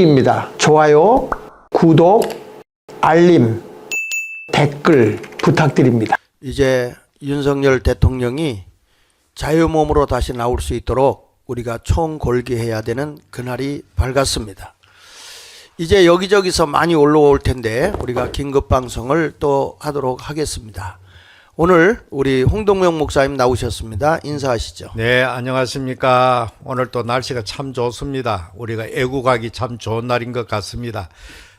입니다. 좋아요, 구독, 알림, 댓글 부탁드립니다. 이제 윤석열 대통령이 자유몸으로 다시 나올 수 있도록 우리가 총골기해야 되는 그날이 밝았습니다. 이제 여기저기서 많이 올라올 텐데 우리가 긴급방송을 또 하도록 하겠습니다. 오늘 우리 홍동명 목사님 나오셨습니다. 인사하시죠. 네, 안녕하십니까. 오늘 또 날씨가 참 좋습니다. 우리가 애국하기 참 좋은 날인 것 같습니다.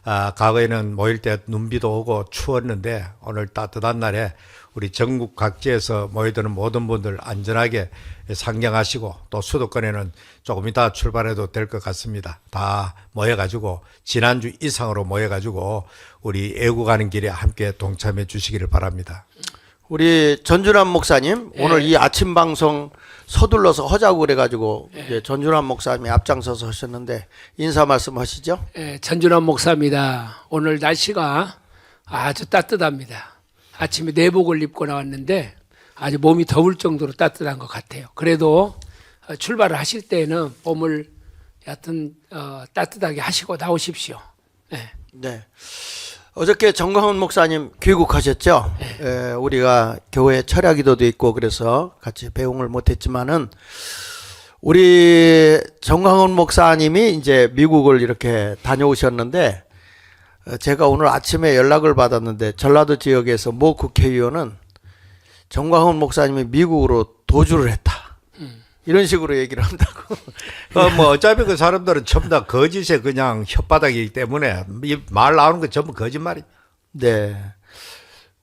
과거에는 모일 때 눈비도 오고 추웠는데 오늘 따뜻한 날에 우리 전국 각지에서 모여드는 모든 분들 안전하게 상경하시고 또 수도권에는 조금 이따 출발해도 될 것 같습니다. 다 모여가지고 지난주 이상으로 모여가지고 우리 애국하는 길에 함께 동참해 주시기를 바랍니다. 우리 전준환 목사님 오늘 이 아침 방송 서둘러서 하자고 그래가지고 이제 전준환 목사님이 앞장서서 하셨는데 인사 말씀하시죠. 전준환 목사입니다. 오늘 날씨가 아주 따뜻합니다. 아침에 내복을 입고 나왔는데 아주 몸이 더울 정도로 따뜻한 것 같아요. 그래도 출발을 하실 때는 몸을 여하튼 따뜻하게 하시고 나오십시오. 네. 어저께 정광훈 목사님 귀국하셨죠? 우리가 교회 철야기도도 있고 그래서 같이 배웅을 못했지만은 우리 정광훈 목사님이 이제 미국을 이렇게 다녀오셨는데 제가 오늘 아침에 연락을 받았는데 전라도 지역에서 모 국회의원은 정광훈 목사님이 미국으로 도주를 했다. 이런 식으로 얘기를 한다고. 뭐 어차피 그 사람들은 전부 다 거짓에 그냥 혓바닥이기 때문에 이 말 나오는 건 전부 거짓말이. 네.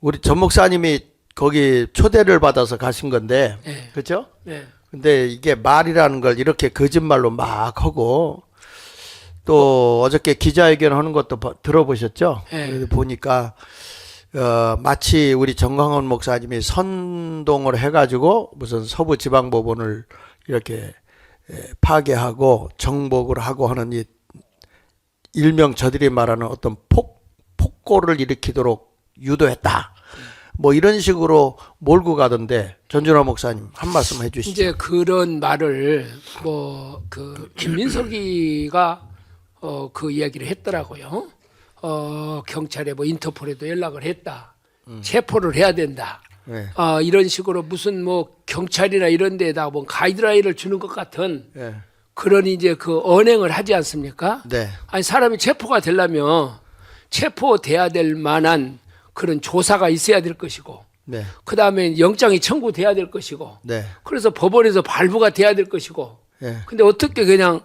우리 전 목사님이 거기 초대를 받아서 가신 건데, 그렇죠? 네. 근데 이게 말이라는 걸 이렇게 거짓말로 막 하고 또 어저께 기자회견 하는 것도 들어보셨죠? 그래서 보니까 마치 우리 정광훈 목사님이 선동을 해가지고 무슨 서부지방법원을 이렇게 파괴하고 정복을 하고 하는 이 일명 저들이 말하는 어떤 폭고를 일으키도록 유도했다. 뭐 이런 식으로 몰고 가던데 전준환 목사님 한 말씀 해주시죠. 이제 그런 말을 김민석이가 그 이야기를 했더라고요. 경찰에 뭐 인터폴에도 연락을 했다. 체포를 해야 된다. 네. 이런 식으로 무슨 뭐 경찰이나 이런 데에다 뭐 가이드라인을 주는 것 같은 네. 그런 이제 그 언행을 하지 않습니까? 네. 아니 사람이 체포가 되려면 체포돼야 될 만한 그런 조사가 있어야 될 것이고 네. 그다음에 영장이 청구돼야 될 것이고 네. 그래서 법원에서 발부가 돼야 될 것이고 네. 근데 어떻게 그냥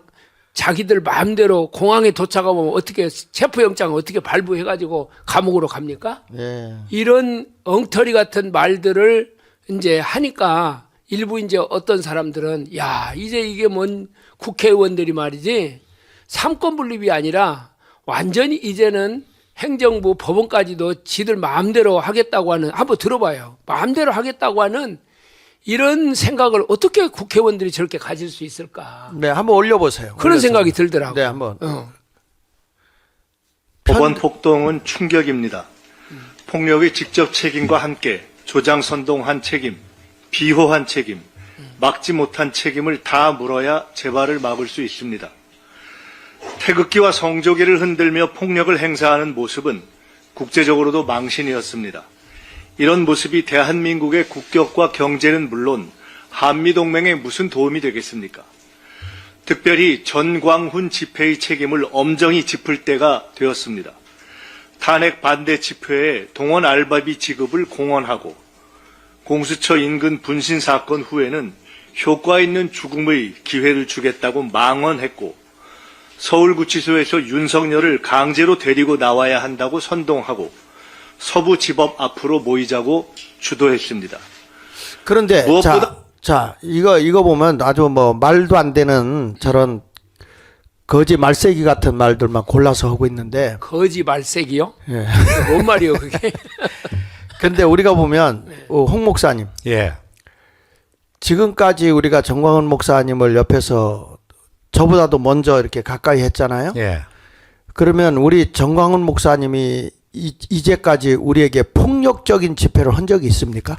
자기들 마음대로 공항에 도착하면 어떻게 체포영장을 어떻게 발부해가지고 감옥으로 갑니까? 네. 이런 엉터리 같은 말들을 이제 하니까 일부 이제 어떤 사람들은 야 이제 이게 뭔 국회의원들이 말이지 삼권 분립이 아니라 완전히 이제는 행정부 법원까지도 지들 마음대로 하겠다고 하는 한번 들어봐요. 마음대로 하겠다고 하는 이런 생각을 어떻게 국회의원들이 저렇게 가질 수 있을까? 네, 한번 올려보세요. 그런 생각이 들더라고요. 네, 한번. 법원 폭동은 충격입니다. 폭력의 직접 책임과 함께 조장 선동한 책임, 비호한 책임, 막지 못한 책임을 다 물어야 재발을 막을 수 있습니다. 태극기와 성조기를 흔들며 폭력을 행사하는 모습은 국제적으로도 망신이었습니다. 이런 모습이 대한민국의 국격과 경제는 물론 한미동맹에 무슨 도움이 되겠습니까? 특별히 전광훈 집회의 책임을 엄정히 짚을 때가 되었습니다. 탄핵 반대 집회에 동원 알바비 지급을 공언하고 공수처 인근 분신 사건 후에는 효과 있는 죽음의 기회를 주겠다고 망언했고 서울구치소에서 윤석열을 강제로 데리고 나와야 한다고 선동하고 서부지법 앞으로 모이자고 주도했습니다. 그런데 무엇보다 이거 보면 아주 뭐 말도 안 되는 저런 거지 말세기 같은 말들만 골라서 하고 있는데 거지 말세기요? 예. 뭔 말이요 그게? 근데 우리가 보면 홍 목사님 예. 지금까지 우리가 정광훈 목사님을 옆에서 저보다도 먼저 이렇게 가까이 했잖아요. 예. 그러면 우리 정광훈 목사님이 이제까지 우리에게 폭력적인 집회를 한 적이 있습니까?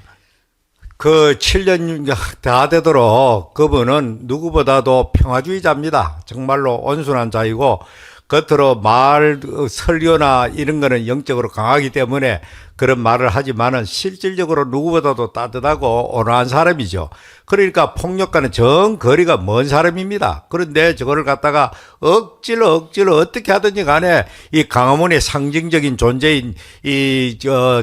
그 7년 다 되도록 그분은 누구보다도 평화주의자입니다. 정말로 온순한 자이고 겉으로 말 설교나 이런 거는 영적으로 강하기 때문에 그런 말을 하지만은 실질적으로 누구보다도 따뜻하고 온화한 사람이죠. 그러니까 폭력과는 정 거리가 먼 사람입니다. 그런데 저거를 갖다가 억지로 어떻게 하든지 간에 이 광화문의 상징적인 존재인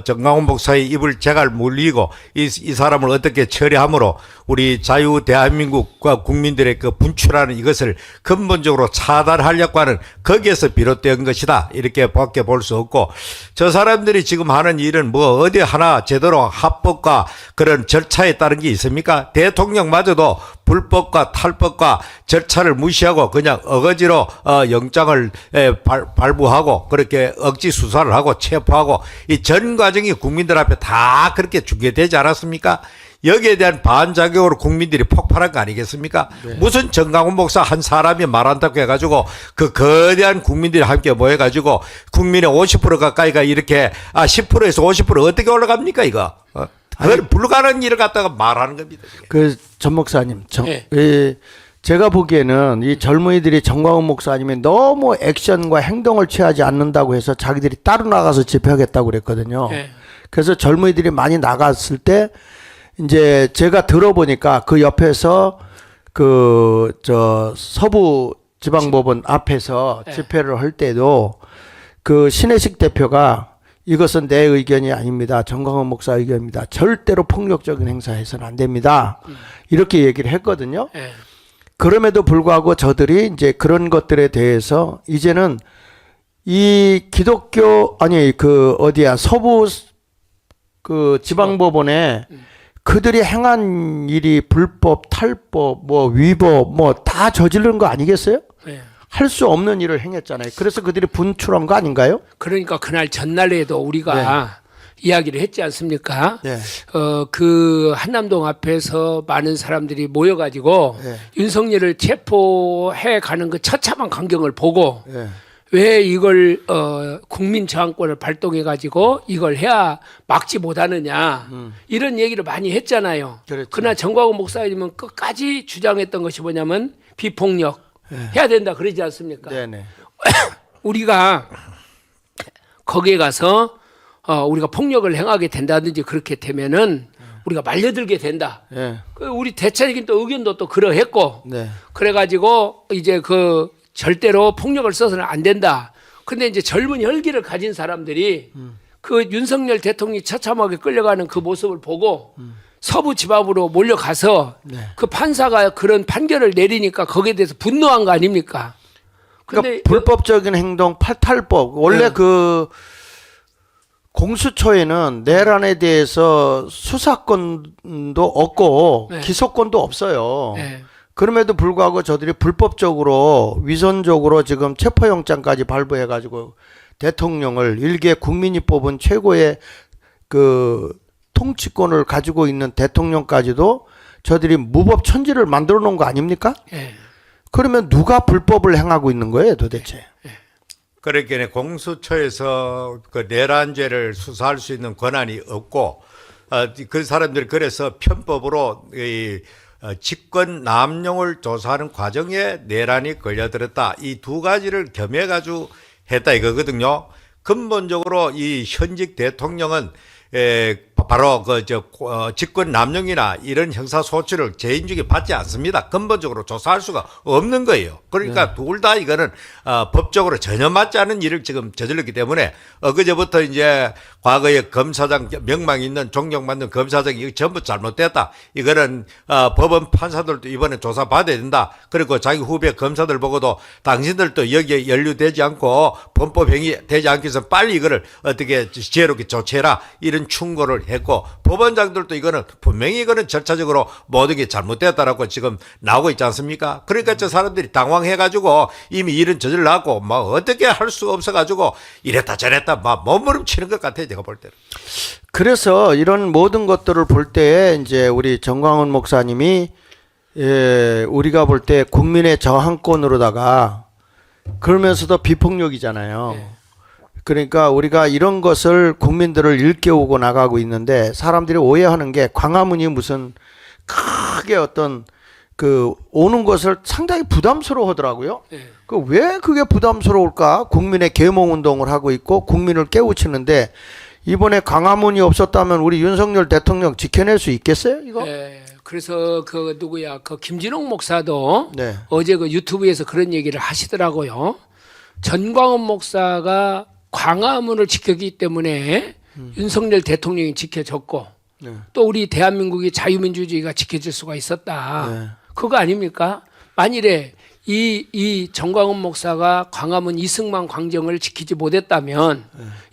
정광훈 목사의 입을 제갈 물리고 이 사람을 어떻게 처리함으로 우리 자유 대한민국과 국민들의 그 분출하는 이것을 근본적으로 차단하려고 하는 거기에서 비롯된 것이다. 이렇게 밖에 볼 수 없고, 저 사람들이 지금 하는 일은 뭐 어디 하나 제대로 합법과 그런 절차에 따른 게 있습니까? 대통령마저도 불법과 탈법과 절차를 무시하고 그냥 어거지로 영장을 발부하고 그렇게 억지 수사를 하고 체포하고 이 전 과정이 국민들 앞에 다 그렇게 중계되지 않았습니까? 여기에 대한 반작용으로 국민들이 폭발한 거 아니겠습니까? 네. 무슨 정광훈 목사 한 사람이 말한다고 해가지고 그 거대한 국민들이 함께 모여가지고 국민의 50% 가까이가 이렇게 10%에서 50% 어떻게 올라갑니까 이거? 그걸 불가능한 일을 갖다가 말하는 겁니다. 그 전 목사님, 네. 제가 보기에는 이 젊은이들이 정광훈 목사님이 너무 액션과 행동을 취하지 않는다고 해서 자기들이 따로 나가서 집회하겠다고 그랬거든요. 네. 그래서 젊은이들이 많이 나갔을 때 이제 제가 들어보니까 그 옆에서 서부 지방법원 앞에서 네. 집회를 할 때도 그 신혜식 대표가 이것은 내 의견이 아닙니다. 정광훈 목사 의견입니다. 절대로 폭력적인 행사해서는 안 됩니다. 이렇게 얘기를 했거든요. 네. 그럼에도 불구하고 저들이 이제 그런 것들에 대해서 이제는 이 기독교 서부 그 지방법원에 그들이 행한 일이 불법, 탈법, 위법 다 저지른 거 아니겠어요? 네. 할 수 없는 일을 행했잖아요. 그래서 그들이 분출한 거 아닌가요? 그러니까 그날 전날에도 우리가 이야기를 했지 않습니까? 네. 그 한남동 앞에서 많은 사람들이 모여가지고 네. 윤석열을 체포해 가는 그 처참한 광경을 보고 네. 왜 이걸 국민 저항권을 발동해 가지고 이걸 해야 막지 못하느냐 이런 얘기를 많이 했잖아요. 그렇죠. 그러나 정광훈 목사님은 끝까지 주장했던 것이 뭐냐면 비폭력 해야 된다 그러지 않습니까? 네네. 우리가 거기에 가서 우리가 폭력을 행하게 된다든지 그렇게 되면은 우리가 말려들게 된다. 네. 우리 대체적인 또 의견도 또 그러했고 네. 그래가지고 이제 그 절대로 폭력을 써서는 안 된다. 근데 이제 젊은 혈기를 가진 사람들이 그 윤석열 대통령이 처참하게 끌려가는 그 모습을 보고 서부 지방으로 몰려가서 네. 그 판사가 그런 판결을 내리니까 거기에 대해서 분노한 거 아닙니까? 근데 그러니까 불법적인 행동, 탈법. 원래 네. 그 공수처에는 내란에 대해서 수사권도 없고 네. 기소권도 없어요. 네. 그럼에도 불구하고 저들이 불법적으로 위선적으로 지금 체포영장까지 발부해가지고 대통령을 일개 국민이 뽑은 최고의 그 통치권을 가지고 있는 대통령까지도 저들이 무법천지를 만들어 놓은 거 아닙니까? 예. 그러면 누가 불법을 행하고 있는 거예요 도대체? 그러니까 공수처에서 그 내란죄를 수사할 수 있는 권한이 없고, 그 사람들이 그래서 편법으로 직권 남용을 조사하는 과정에 내란이 걸려들었다. 이 두 가지를 겸해가지고 했다 이거거든요. 근본적으로 이 현직 대통령은 바로 직권 남용이나 이런 형사 소치를 재임 중에 받지 않습니다. 근본적으로 조사할 수가 없는 거예요. 그러니까 둘 다 이거는 법적으로 전혀 맞지 않은 일을 지금 저질렀기 때문에 그제부터 이제 과거에 검사장 명망 있는 존경받는 검사장이 이거 전부 잘못됐다. 이거는 법원 판사들도 이번에 조사 받아야 된다. 그리고 자기 후배 검사들 보고도 당신들도 여기에 연루되지 않고 범법 행위 되지 않기 위해서 빨리 이거를 어떻게 지혜롭게 조치해라. 이런 충고를 했고, 법원장들도 이거는 분명히 이거는 절차적으로 모든 게 잘못됐다라고 지금 나오고 있지 않습니까? 그러니까 저 사람들이 당황해가지고 이미 일은 저질러갖고 막 어떻게 할 수 없어가지고 이랬다 저랬다 막 몸부림치는 것 같아요, 제가 볼 때는. 그래서 이런 모든 것들을 볼 때 이제 우리 정광훈 목사님이 우리가 볼 때 국민의 저항권으로다가 그러면서도 비폭력이잖아요. 네. 그러니까 우리가 이런 것을 국민들을 일깨우고 나가고 있는데 사람들이 오해하는 게 광화문이 무슨 크게 어떤 그 오는 것을 상당히 부담스러워 하더라고요. 예. 그 왜 그게 부담스러울까? 국민의 계몽 운동을 하고 있고 국민을 깨우치는데 이번에 광화문이 없었다면 우리 윤석열 대통령 지켜낼 수 있겠어요? 이거? 예. 그래서 그 누구야 그 김진홍 목사도 네. 어제 그 유튜브에서 그런 얘기를 하시더라고요. 전광훈 목사가 광화문을 지켰기 때문에 윤석열 대통령이 지켜졌고 네. 또 우리 대한민국이 자유민주주의가 지켜질 수가 있었다. 네. 그거 아닙니까? 만일에 이 전광훈 목사가 광화문 이승만 광장을 지키지 못했다면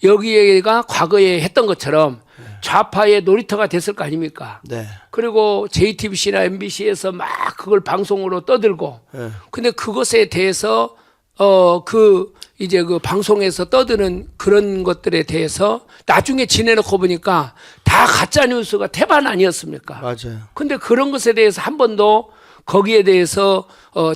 여기가 과거에 했던 것처럼 좌파의 놀이터가 됐을 거 아닙니까? 네. 그리고 JTBC나 MBC에서 막 그걸 방송으로 떠들고 네. 근데 그것에 대해서 이제 그 방송에서 떠드는 그런 것들에 대해서 나중에 지내놓고 보니까 다 가짜 뉴스가 태반 아니었습니까? 맞아요. 근데 그런 것에 대해서 한 번도 거기에 대해서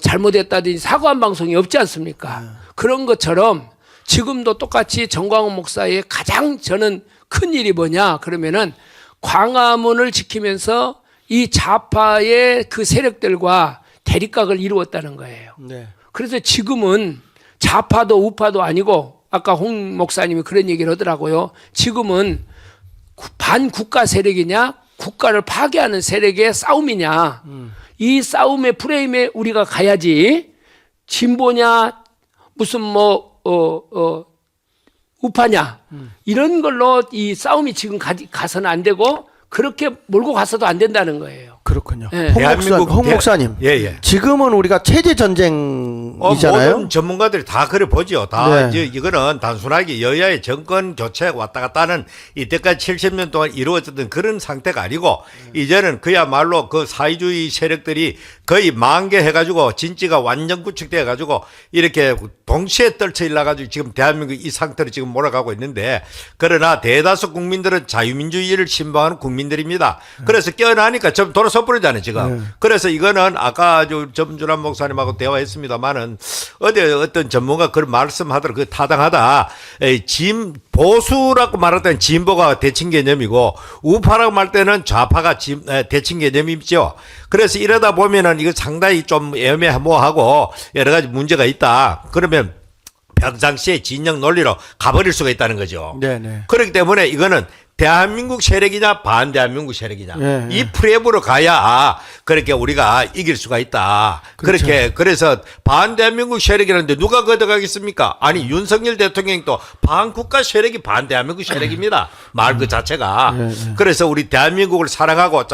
잘못했다든지 사과한 방송이 없지 않습니까? 그런 것처럼 지금도 똑같이 전광훈 목사의 가장 저는 큰 일이 뭐냐 그러면은 광화문을 지키면서 이 좌파의 그 세력들과 대립각을 이루었다는 거예요. 네. 그래서 지금은 좌파도 우파도 아니고 아까 홍 목사님이 그런 얘기를 하더라고요. 지금은 반국가 세력이냐 국가를 파괴하는 세력의 싸움이냐 이 싸움의 프레임에 우리가 가야지 진보냐 무슨 우파냐 이런 걸로 이 싸움이 지금 가서는 안 되고 그렇게 몰고 가서도 안 된다는 거예요. 그렇군요. 네. 홍 목사님. 예, 예. 지금은 우리가 체제 전쟁이잖아요. 모든 전문가들이 다 그래 보죠. 다 네. 이거는 단순하게 여야의 정권 교체 왔다 갔다 하는 이때까지 70년 동안 이루어졌던 그런 상태가 아니고 이제는 그야말로 그 사회주의 세력들이 거의 만개해가지고 진지가 완전 구축돼가지고 이렇게 동시에 떨쳐 일나가지고 지금 대한민국 이 상태로 지금 몰아가고 있는데 그러나 대다수 국민들은 자유민주주의를 신봉하는 국민들입니다. 그래서 깨어나니까 좀 돌아서 버리잖아요 지금. 그래서 이거는 아까 점준환 목사님하고 대화했습니다만은 어떤 전문가 그런 말씀하더라도 그 타당하다. 보수라고 말할 때는 진보가 대칭 개념이고 우파라고 말할 때는 좌파가 대칭 개념이죠. 그래서 이러다 보면은 이거 상당히 좀 애매모호하고 여러 가지 문제가 있다. 그러면 평상시에 진영 논리로 가버릴 수가 있다는 거죠. 네네. 그렇기 때문에 이거는 대한민국 세력이냐 반대한민국 세력이냐 네. 이 프레임으로 가야 그렇게 우리가 이길 수가 있다. 그렇죠. 그렇게 그래서 반대한민국 세력이라는데 누가 걷어가겠습니까? 아니 윤석열 대통령이 또 반국가 세력이 반대한민국 세력입니다. 말 그 자체가. 그래서 우리 대한민국을 사랑하고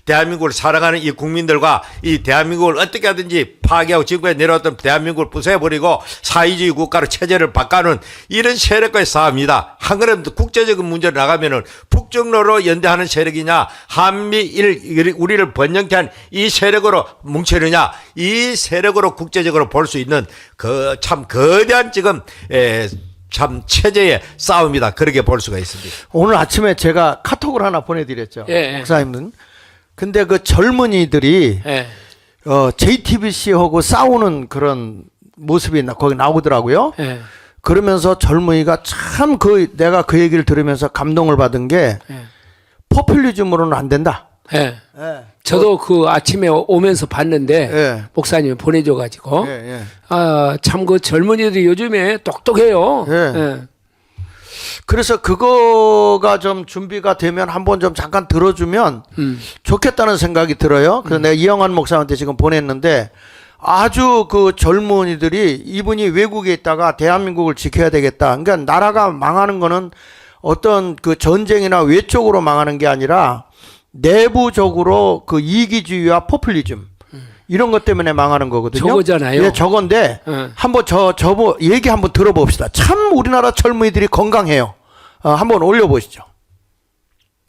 대한민국을 사랑하는 이 국민들과 이 대한민국을 어떻게 하든지 파괴하고 지금까지 내려왔던 대한민국을 부숴버리고 사회주의 국가로 체제를 바꿔는 이런 세력과의 싸움이다. 한 걸음 더 국제적인 문제로 나가면은 북중로로 연대하는 세력이냐 한미일 우리를 번영케 한 이 세력으로 뭉치느냐 이 세력으로 국제적으로 볼 수 있는 그 참 거대한 지금 참 체제의 싸움이다. 그렇게 볼 수가 있습니다. 오늘 아침에 제가 카톡을 하나 보내드렸죠. 예. 목사님은. 근데 그 젊은이들이 예. JTBC하고 싸우는 그런 모습이 거기 나오더라고요. 예. 그러면서 젊은이가 참 내가 그 얘기를 들으면서 감동을 받은 게 예. 포퓰리즘으로는 안 된다. 예. 예. 저도 그 아침에 오면서 봤는데 예. 목사님이 보내줘가지고 예. 참 그 젊은이들이 요즘에 똑똑해요. 예. 예. 그래서 그거가 좀 준비가 되면 한번 좀 잠깐 들어주면 좋겠다는 생각이 들어요. 그래서 내가 이영환 목사한테 지금 보냈는데 아주 그 젊은이들이 이분이 외국에 있다가 대한민국을 지켜야 되겠다. 그러니까 나라가 망하는 거는 어떤 그 전쟁이나 외적으로 망하는 게 아니라 내부적으로 그 이기주의와 포퓰리즘 이런 것 때문에 망하는 거거든요. 저거잖아요. 예, 저건데 한번 얘기 한번 들어봅시다. 참 우리나라 젊은이들이 건강해요. 한번 올려보시죠.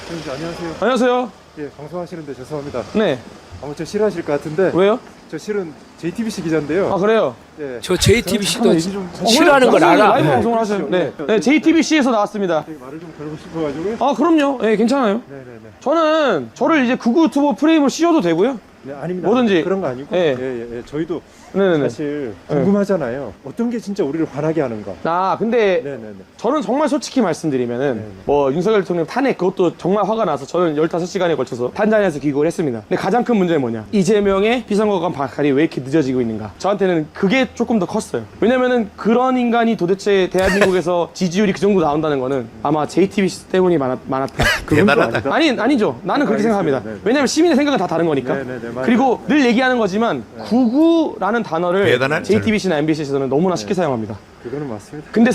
안녕하세요. 안녕하세요. 예, 방송하시는데 죄송합니다. 네. 아무 저 싫어하실 것 같은데. 왜요? 저 실은 JTBC 기자인데요. 아 그래요? 예. 저 JTBC도 얘기 좀 싫어하는 걸 알아. 라이브 방송을 하세요. 네. 네. JTBC에서 나왔습니다. 말을 좀 걸고 싶어가지고요. 아 그럼요. 네, 괜찮아요. 네네네. 저는 저를 이제 극우 유튜버 프레임으로 씌워도 되고요. 네, 아닙니다. 뭐든지. 그런 거 아니고. 예. 예. 저희도 네네네. 사실 궁금하잖아요. 어떤 게 진짜 우리를 화나게 하는가. 근데 네네네. 저는 정말 솔직히 말씀드리면은 네네. 뭐 윤석열 대통령 탄핵 그것도 정말 화가 나서 저는 15시간에 걸쳐서 탄자니아에서 귀국을 했습니다. 근데 가장 큰 문제는 뭐냐? 이재명의 비선거관 박탈이 왜 이렇게 늦어지고 있는가? 저한테는 그게 조금 더 컸어요. 왜냐면은 그런 인간이 도대체 대한민국에서 지지율이 그 정도 나온다는 거는 아마 JTBC 때문이 많았다. 그건 또 대단하다. 아니다. 아니죠. 나는 그렇게 생각합니다. 알겠습니다. 네. 왜냐면 시민의 생각은 다 다른 거니까. 네네네, 맞아요. 그리고 늘 얘기하는 거지만 구구라는 단어를 대단한 JTBC나 MBC에서는 너무나 쉽게 사용합니다. 그거는 맞습니다. 근데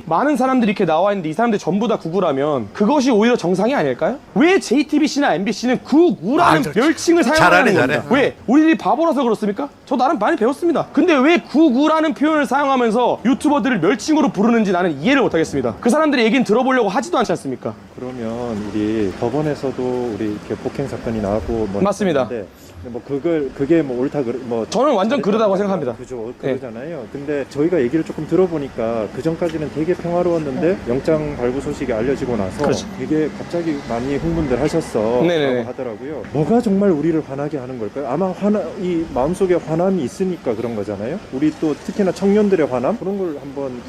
많은 사람들이 이렇게 나와 있는데 이 사람들이 전부 다 구구라면 그것이 오히려 정상이 아닐까요? 왜 JTBC나 MBC는 구구라는 멸칭을 사용하는 잘하네, 겁니다. 왜? 우리들이 바보라서 그렇습니까? 저 나름 많이 배웠습니다. 근데 왜 구구라는 표현을 사용하면서 유튜버들을 멸칭으로 부르는지 나는 이해를 못하겠습니다. 그 사람들의 얘기는 들어보려고 하지도 않지 않습니까? 그러면 우리 법원에서도 우리 이렇게 폭행 사건이 나왔고 뭐 맞습니다. 했는데 뭐 그게 뭐 옳다 뭐 저는 완전 그러다고 생각합니다. 그죠, 그러잖아요. 근데 저희가 얘기를 조금 들어보니까 그 전까지는 되게 평화로웠는데 영장 발부 소식이 알려지고 나서 그렇죠. 되게 갑자기 많이 흥분들 하셨어 네네네. 라고 하더라고요. 뭐가 정말 우리를 화나게 하는 걸까요? 아마 이 마음속에 화남이 있으니까 그런 거잖아요. 우리 또 특히나 청년들의 화남 그런 걸 한번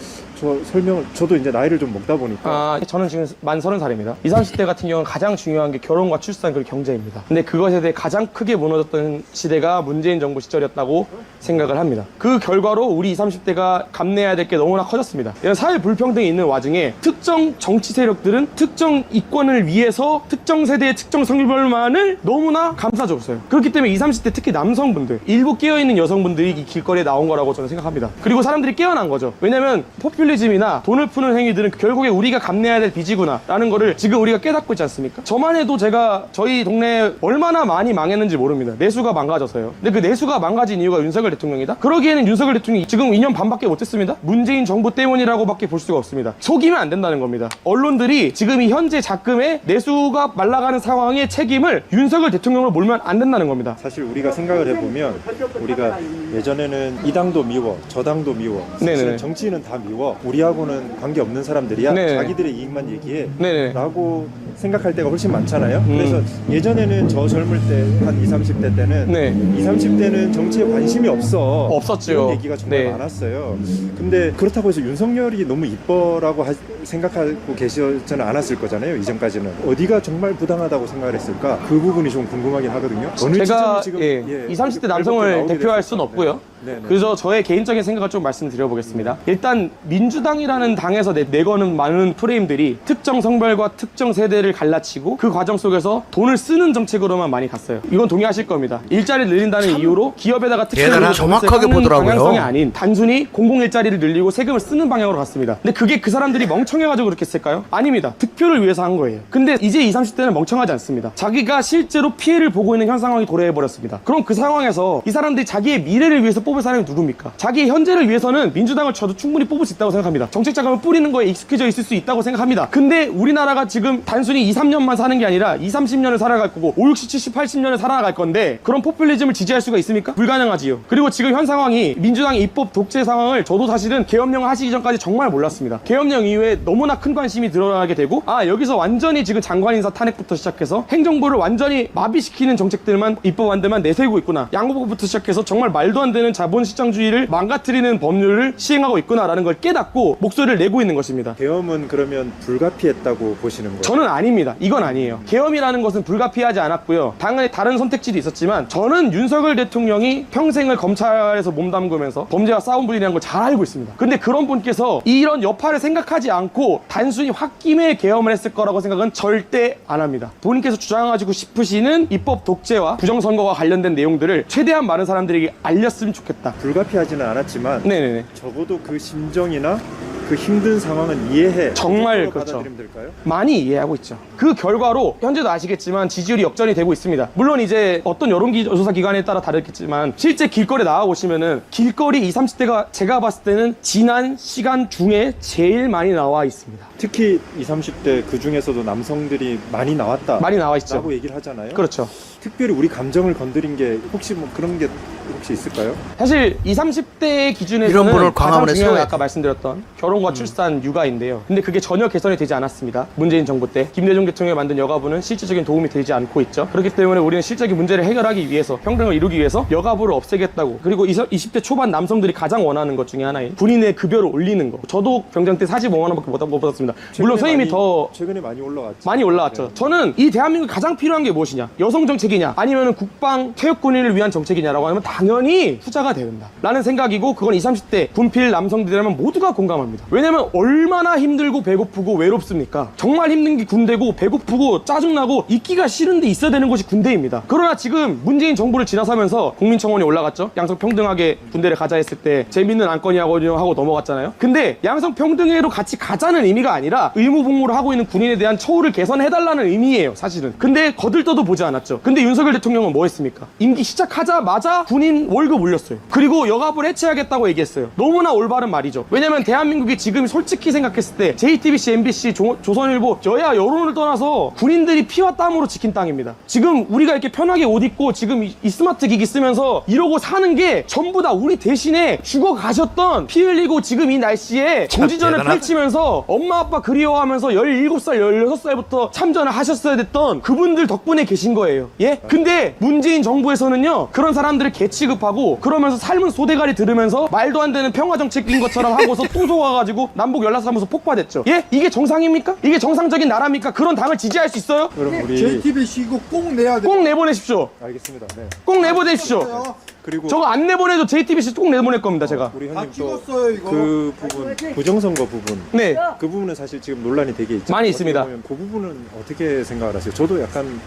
저도 이제 나이를 좀 먹다 보니까 저는 지금 만 30살입니다. 20, 30대 같은 경우는 가장 중요한 게 결혼과 출산 그리고 경제입니다. 근데 그것에 대해 가장 크게 무너졌던 시대가 문재인 정부 시절이었다고 생각을 합니다. 그 결과로 우리 20, 30대가 감내해야 될 게 너무나 커졌습니다. 이런 사회 불평등이 있는 와중에 특정 정치 세력들은 특정 이권을 위해서 특정 세대의 특정 성별만을 너무나 감싸줬어요. 그렇기 때문에 20, 30대 특히 남성분들 일부 깨어있는 여성분들이 이 길거리에 나온 거라고 저는 생각합니다. 그리고 사람들이 깨어난 거죠. 왜냐면 포퓰리즘이나 돈을 푸는 행위들은 결국에 우리가 감내해야 될 빚이구나 라는 거를 지금 우리가 깨닫고 있지 않습니까? 저만 해도 제가 저희 동네에 얼마나 많이 망했는지 모릅니다. 내수가 망가져서요. 근데 그 내수가 망가진 이유가 윤석열 대통령이다? 그러기에는 윤석열 대통령이 지금 2년 반밖에 못했습니다. 문재인 정부 때문이라고밖에 볼 수가 없습니다. 속이면 안 된다는 겁니다. 언론들이 지금 이 현재 작금의 내수가 말라가는 상황의 책임을 윤석열 대통령으로 몰면 안 된다는 겁니다. 사실 우리가 생각을 해보면 우리가 예전에는 이 당도 미워 저 당도 미워 사실은 네네. 정치인은 다 미워 우리하고는 관계없는 사람들이야 네네. 자기들의 이익만 얘기해 네네. 라고 생각할 때가 훨씬 많잖아요. 그래서 예전에는 저 젊을 때 한 20, 30대 때는 네. 20, 30대는 정치에 관심이 없었죠. 이런 얘기가 정말 네. 많았어요. 근데 그렇다고 해서 윤석열이 너무 이뻐라고 생각하고 계시지는 않았을 거잖아요. 이전까지는 어디가 정말 부당하다고 생각을 했을까 그 부분이 좀 궁금하긴 하거든요. 어느 제가 지점이 지금 20, 30대 남성을 대표할 수는 없고요. 네네. 그래서 저의 개인적인 생각을 좀 말씀드려보겠습니다. 일단 민주당이라는 당에서 내거는 많은 프레임들이 특정 성별과 특정 세대를 갈라치고 그 과정 속에서 돈을 쓰는 정책으로만 많이 갔어요. 이건 동의하실 겁니다. 일자리를 늘린다는 이유로 기업에다가 대단하다. 특혜를 정확하게 보더라고요. 방향성이 아닌 단순히 공공일자리를 늘리고 세금을 쓰는 방향으로 갔습니다. 근데 그게 그 사람들이 멍청해가지고 그렇게 했을까요? 아닙니다. 득표를 위해서 한 거예요. 근데 이제 20, 30대는 멍청하지 않습니다. 자기가 실제로 피해를 보고 있는 현 상황이 도래해버렸습니다. 그럼 그 상황에서 이 사람들이 자기의 미래를 위해서 뽑을 사람이 누굽니까? 자기의 현재를 위해서는 민주당을 저도 충분히 뽑을 수 있다고 생각합니다. 정책 자금을 뿌리는 거에 익숙해져 있을 수 있다고 생각합니다. 근데 우리나라가 지금 단순히 2, 3년만 사는 게 아니라 2, 30년을 살아갈 거고 5, 60, 70, 80년을 살아갈 건데 그런 포퓰리즘을 지지할 수가 있습니까? 불가능하지요. 그리고 지금 현 상황이 민주당의 입법 독재 상황을 저도 사실은 계엄령을 하시기 전까지 정말 몰랐습니다. 계엄령 이후에 너무나 큰 관심이 드러나게 되고 여기서 완전히 지금 장관 인사 탄핵부터 시작해서 행정부를 완전히 마비시키는 정책들만 입법안들만 내세우고 있구나. 양보법부터 시작해서 정말 말도 안 되는 자본시장주의를 망가뜨리는 법률을 시행하고 있구나라는 걸 깨닫고 목소리를 내고 있는 것입니다. 계엄은 그러면 불가피했다고 보시는 거예요? 저는 아닙니다. 이건 아니에요. 계엄이라는 것은 불가피하지 않았고요. 당연히 다른 선택지도 있었지만 저는 윤석열 대통령이 평생을 검찰에서 몸담그면서 범죄와 싸운 분이라는 걸 잘 알고 있습니다. 근데 그런 분께서 이런 여파를 생각하지 않고 단순히 홧김에 계엄을 했을 거라고 생각은 절대 안 합니다. 본인께서 주장하고 싶으시는 입법 독재와 부정선거와 관련된 내용들을 최대한 많은 사람들에게 알렸으면 좋겠다. 불가피하지는 않았지만 네네네. 적어도 그 심정이나 그 힘든 상황은 이해해. 정말 그 정도로 그렇죠. 받아들이면 될까요? 많이 이해하고 있죠. 그 결과로 현재도 아시겠지만 지지율이 역전이 되고 있습니다. 물론 이제 어떤 여론조사 기관에 따라 다르겠지만 실제 길거리에 나와보시면은 길거리 20, 30대가 제가 봤을 때는 지난 시간 중에 제일 많이 나와 있습니다. 특히 20, 30대 그 중에서도 남성들이 많이 나왔다. 많이 나와 있죠. 라고 얘기를 하잖아요. 그렇죠. 특별히 우리 감정을 건드린 게 혹시 뭐 그런 게 혹시 있을까요? 사실 20, 30대 기준에서는 이런 분을 가장 광화문에 중요한 게 세워야 아까 말씀드렸던 결혼과 출산, 육아인데요. 근데 그게 전혀 개선이 되지 않았습니다. 문재인 정부 때 김대중 대통령이 만든 여가부는 실질적인 도움이 되지 않고 있죠. 그렇기 때문에 우리는 실질적인 문제를 해결하기 위해서, 평등을 이루기 위해서 여가부를 없애겠다고, 그리고 20대 초반 남성들이 가장 원하는 것 중에 하나인 군인의 급여를 올리는 거. 저도 병장 때 45만 원밖에 못 받았습니다. 물론 선임이 더 최근에 많이 올라왔죠. 많이 올라왔죠. 저는 이 대한민국에 가장 필요한 게 무엇이냐? 여성 정책이냐? 아니면 국방 퇴역군인을 위한 정책이냐라고 하면 당연히 후자가 된다 라는 생각이고, 그건 20, 30대 군필 남성들이라면 모두가 공감합니다. 왜냐면 얼마나 힘들고 배고프고 외롭습니까? 정말 힘든 게 군대고, 배고프고 짜증나고 있기가 싫은데 있어야 되는 곳이 군대입니다. 그러나 지금 문재인 정부를 지나서면서 국민청원이 올라갔죠. 양성평등하게 군대를 가자 했을 때 재밌는 안건이라고 하고 넘어갔잖아요. 근데 양성평등회로 같이 가자는 의미가 아니라 의무복무를 하고 있는 군인에 대한 처우를 개선해달라는 의미예요, 사실은. 근데 거들떠도 보지 않았죠. 근데 윤석열 대통령은 뭐 했습니까? 임기 시작하자마자 군인 월급 올렸어요. 그리고 여가부를 해체하겠다고 얘기했어요. 너무나 올바른 말이죠. 왜냐면 대한민국이 지금 솔직히 생각했을 때 JTBC, MBC, 조선일보, 여야 여론을 떠나서 군인들이 피와 땀으로 지킨 땅입니다. 지금 우리가 이렇게 편하게 옷 입고 지금 이 스마트 기기 쓰면서 이러고 사는 게 전부 다 우리 대신에 죽어 가셨던, 피 흘리고 지금 이 날씨에 조지전을 펼치면서 엄마 아빠 그리워하면서 17살, 16살부터 참전을 하셨어야 됐던 그분들 덕분에 계신 거예요. 예? 근데 문재인 정부에서는요, 그런 사람들을 개취급하고 그러면서 삶은 소대가리 들으면서 말도 안 되는 평화정책인 것처럼 하고서 또 속아가지고 남북 연락사무소 폭파됐죠. 예? 이게 정상입니까? 이게 정상적인 나라입니까? 그런 당을 지지할 수 있어요? 그럼 우리 JTBC 이거 꼭 내야 돼. 꼭 내보내십시오. 알겠습니다. 네. 꼭 내보내십시오. 그리고 저거 안 내보내도 JTBC 꼭 내보낼 겁니다, 제가. 우리 다 형님 또 찍었어요, 이거. 그 부분, 부정선거 부분. 네. 그 부분은 사실 지금 논란이 되게 있죠. 많이 있습니다. 어떻게 보면 그 부분은 어떻게 생각을 하세요? 저도 약간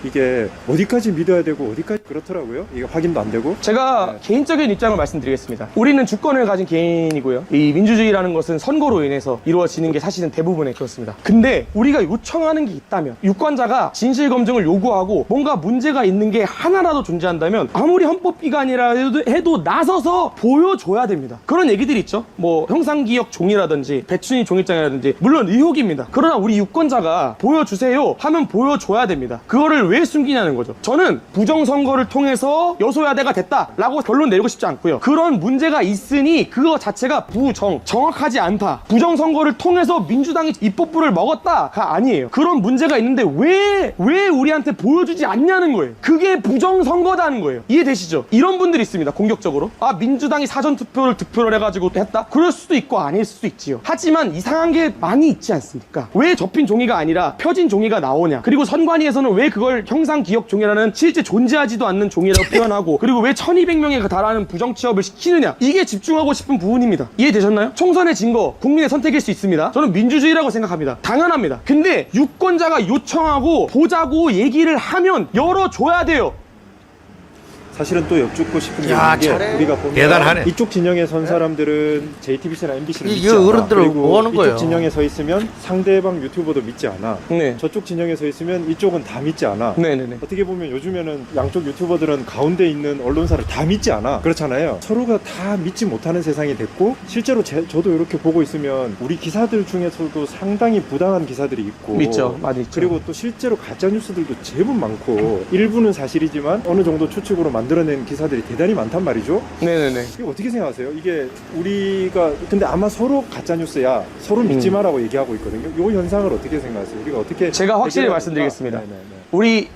이게 어디까지 믿어야 되고 어디까지 그렇더라고요. 이게 확인도 안 되고. 제가 개인적인 입장을 말씀드리겠습니다. 우리는 주권을 가진 개인이고요. 이 민주주의라는 것은 선거로 인해서 이루어지는 게 사실은 대부분의 그렇습니다. 근데 우리가 요청하는 게 있다면, 유권자가 진실검증을 요구하고 뭔가 문제가 있는 게 하나라도 존재한다면 아무리 헌법기관이라 해도 나서서 보여줘야 됩니다. 그런 얘기들이 있죠. 뭐 형상기억 종이라든지 배춘희 종이장이라든지, 물론 의혹입니다. 그러나 우리 유권자가 보여주세요 하면 보여줘야 됩니다. 그거를 왜 숨기냐는 거죠. 저는 부정선거를 통해서 여소야대가 됐다라고 결론 내리고 싶지 않고요. 그런 문제가 있으니 그거 자체가 정확하지 않다. 부정선거를 통해서 민주당이 입법부를 먹었다가 아니에요. 그런 문제가 있는데 왜 우리한테 보여주지 않냐는 거예요. 그게 부정선거다는 거예요. 이해되시죠? 이런 분들이 있습니다. 공격적으로. 아, 민주당이 사전투표를 득표를 해가지고 했다? 그럴 수도 있고 아닐 수도 있지요. 하지만 이상한 게 많이 있지 않습니까? 왜 접힌 종이가 아니라 펴진 종이가 나오냐? 그리고 선관위에서는 왜 그걸 형상기억 종이라는 실제 존재하지도 않는 종이라고 표현하고, 그리고 왜 1200명에 달하는 부정취업을 시키느냐? 이게 집중하고 싶은 부분입니다. 이해되셨나요? 총선의 진거, 국민의 선택일 수 있습니다. 저는 민주주의라고 생각합니다. 당연합니다. 근데 유권자가 요청하고 보자고 얘기를 하면 열어줘야 돼요. 사실은 또 여쭙고 싶은 게 야, 있는 게, 잘해. 우리가 보면 대단하네. 이쪽 진영에 선 사람들은 JTBC나 MBC를 이 믿지 않아. 어른들은 그리고 뭐 하는 거예요? 이쪽 진영에 서 있으면 상대방 유튜버도 믿지 않아. 네. 저쪽 진영에 서 있으면 이쪽은 다 믿지 않아. 네네네. 어떻게 보면 요즘에는 양쪽 유튜버들은 가운데 있는 언론사를 다 믿지 않아. 그렇잖아요. 서로가 다 믿지 못하는 세상이 됐고, 실제로 저도 이렇게 보고 있으면 우리 기사들 중에서도 상당히 부당한 기사들이 있고, 믿죠. 많이 있죠. 그리고 또 실제로 가짜 뉴스들도 제법 많고, 일부는 사실이지만 어느 정도 추측으로 만들어낸 기사들이 대단히 많단 말이죠. 네네네. 이거 어떻게 생각하세요? 이게 우리가 근데 아마 서로 가짜 뉴스야, 서로 믿지 마라고 얘기하고 있거든요. 이 현상을 어떻게 생각하세요? 우리가 어떻게 제가 확실히 해결해야 말씀드리겠습니다. 될까? 네네네. 우리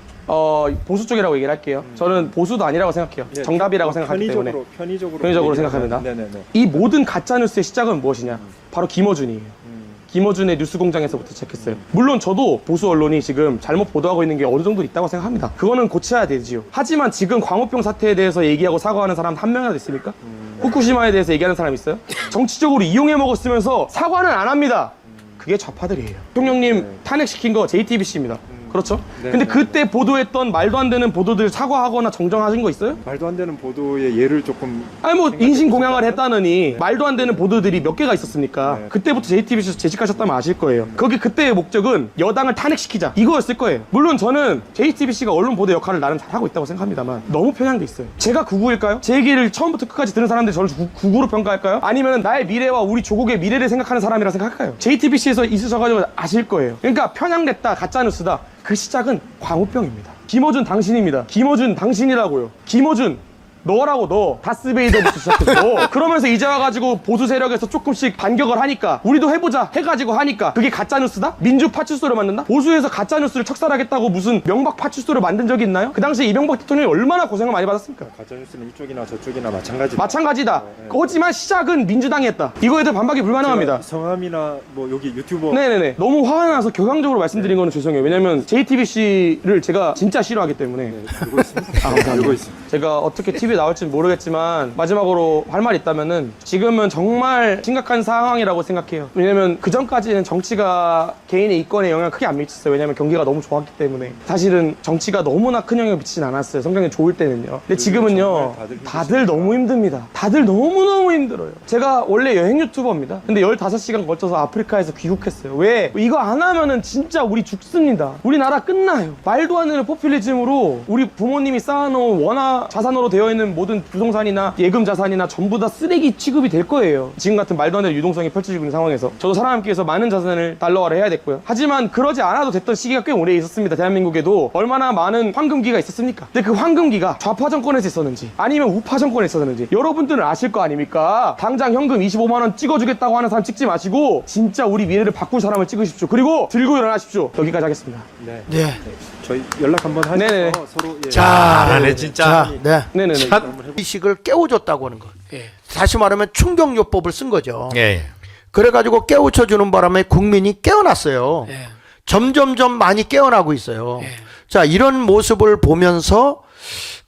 보수 쪽이라고 얘기를 할게요. 저는 보수도 아니라고 생각해요. 네, 정답이라고 생각하기 때문에. 편의적으로 생각합니다. 네네네. 이 모든 가짜뉴스의 시작은 무엇이냐? 바로 김어준이에요. 김어준의 뉴스공장에서부터 시작했어요. 물론 저도 보수 언론이 지금 잘못 보도하고 있는 게 어느 정도 있다고 생각합니다. 그거는 고쳐야 되지요. 하지만 지금 광우병 사태에 대해서 얘기하고 사과하는 사람 한 명이라도 있습니까? 후쿠시마에 대해서 얘기하는 사람 있어요? 정치적으로 이용해 먹었으면서 사과는 안 합니다. 그게 좌파들이에요. 대통령님 탄핵시킨 거 JTBC입니다. 그렇죠? 네, 근데 네, 그때 보도했던 말도 안 되는 보도들 사과하거나 정정하신 거 있어요? 말도 안 되는 보도의 예를 조금 아니 뭐 인신공양을 했다느니 말도 안 되는 보도들이 몇 개가 있었습니까? 네. 그때부터 JTBC에서 재직하셨다면 아실 거예요. 거기 그때의 목적은 여당을 탄핵시키자 이거였을 거예요. 물론 저는 JTBC가 언론 보도 역할을 나름 잘하고 있다고 생각합니다만 너무 편향돼 있어요. 제가 구구일까요? 제 얘기를 처음부터 끝까지 들은 사람들이 저를 구구로 평가할까요? 아니면 나의 미래와 우리 조국의 미래를 생각하는 사람이라 생각할까요? JTBC에서 있으셔가지고 아실 거예요. 그러니까 편향됐다, 가짜뉴스다. 그 시작은 광우병입니다. 김어준 당신입니다. 김어준 당신이라고요. 김어준 너라고 너 다스베이더부터 시작했어. 그러면서 이제 와가지고 보수 세력에서 조금씩 반격을 하니까 우리도 해보자 해가지고 하니까 그게 가짜뉴스다? 민주 파출소를 만든다? 보수에서 가짜뉴스를 척살하겠다고 무슨 명박 파출소를 만든 적이 있나요? 그 당시에 이명박 대통령이 얼마나 고생을 많이 받았습니까? 가짜뉴스는 이쪽이나 저쪽이나 마찬가지다. 마찬가지다. 하지만 시작은 민주당이 했다. 이거에 대해 반박이 불가능합니다. 성함이나 뭐 여기 유튜버 네네네. 너무 화가 나서 격앙적으로 말씀드린 거는 죄송해요. 왜냐면 JTBC를 제가 진짜 싫어하기 때문에. 알고 있습니다. 감사합니다. 알고 있습니다. 제가 어떻게 TV에 나올지는 모르겠지만 마지막으로 할 말 있다면은 지금은 정말 심각한 상황이라고 생각해요. 왜냐면 그 전까지는 정치가 개인의 이권에 영향을 크게 안 미쳤어요. 왜냐면 경기가 너무 좋았기 때문에. 사실은 정치가 너무나 큰 영향을 미치진 않았어요. 성경이 좋을 때는요. 근데 지금은요, 다들 너무 힘듭니다. 다들 너무너무 힘들어요. 제가 원래 여행 유튜버입니다. 근데 15시간 걸쳐서 아프리카에서 귀국했어요. 왜? 이거 안 하면은 진짜 우리 죽습니다. 우리나라 끝나요. 말도 안 되는 포퓰리즘으로 우리 부모님이 쌓아놓은 원화 자산으로 되어 있는 모든 부동산이나 예금 자산이나 전부 다 쓰레기 취급이 될 거예요. 지금 같은 말도 안 되는 유동성이 펼쳐지고 있는 상황에서 저도 사람함께해서 많은 자산을 달러화를 해야 됐고요. 하지만 그러지 않아도 됐던 시기가 꽤 오래 있었습니다. 대한민국에도 얼마나 많은 황금기가 있었습니까? 근데 그 황금기가 좌파 정권에서 있었는지 아니면 우파 정권에서 있었는지 여러분들은 아실 거 아닙니까? 당장 현금 25만 원 찍어주겠다고 하는 사람 찍지 마시고 진짜 우리 미래를 바꿀 사람을 찍으십시오. 그리고 들고 일어나십시오. 여기까지 하겠습니다. 네. 네. 저희 연락 한번 하셔서 네네. 서로 예. 잘하네 진짜. 자, 네. 네네네. 의식을 깨워줬다고 하는 거. 예. 다시 말하면 충격요법을 쓴 거죠. 예. 그래가지고 깨우쳐주는 바람에 국민이 깨어났어요. 예. 점점점 많이 깨어나고 있어요. 예. 자, 이런 모습을 보면서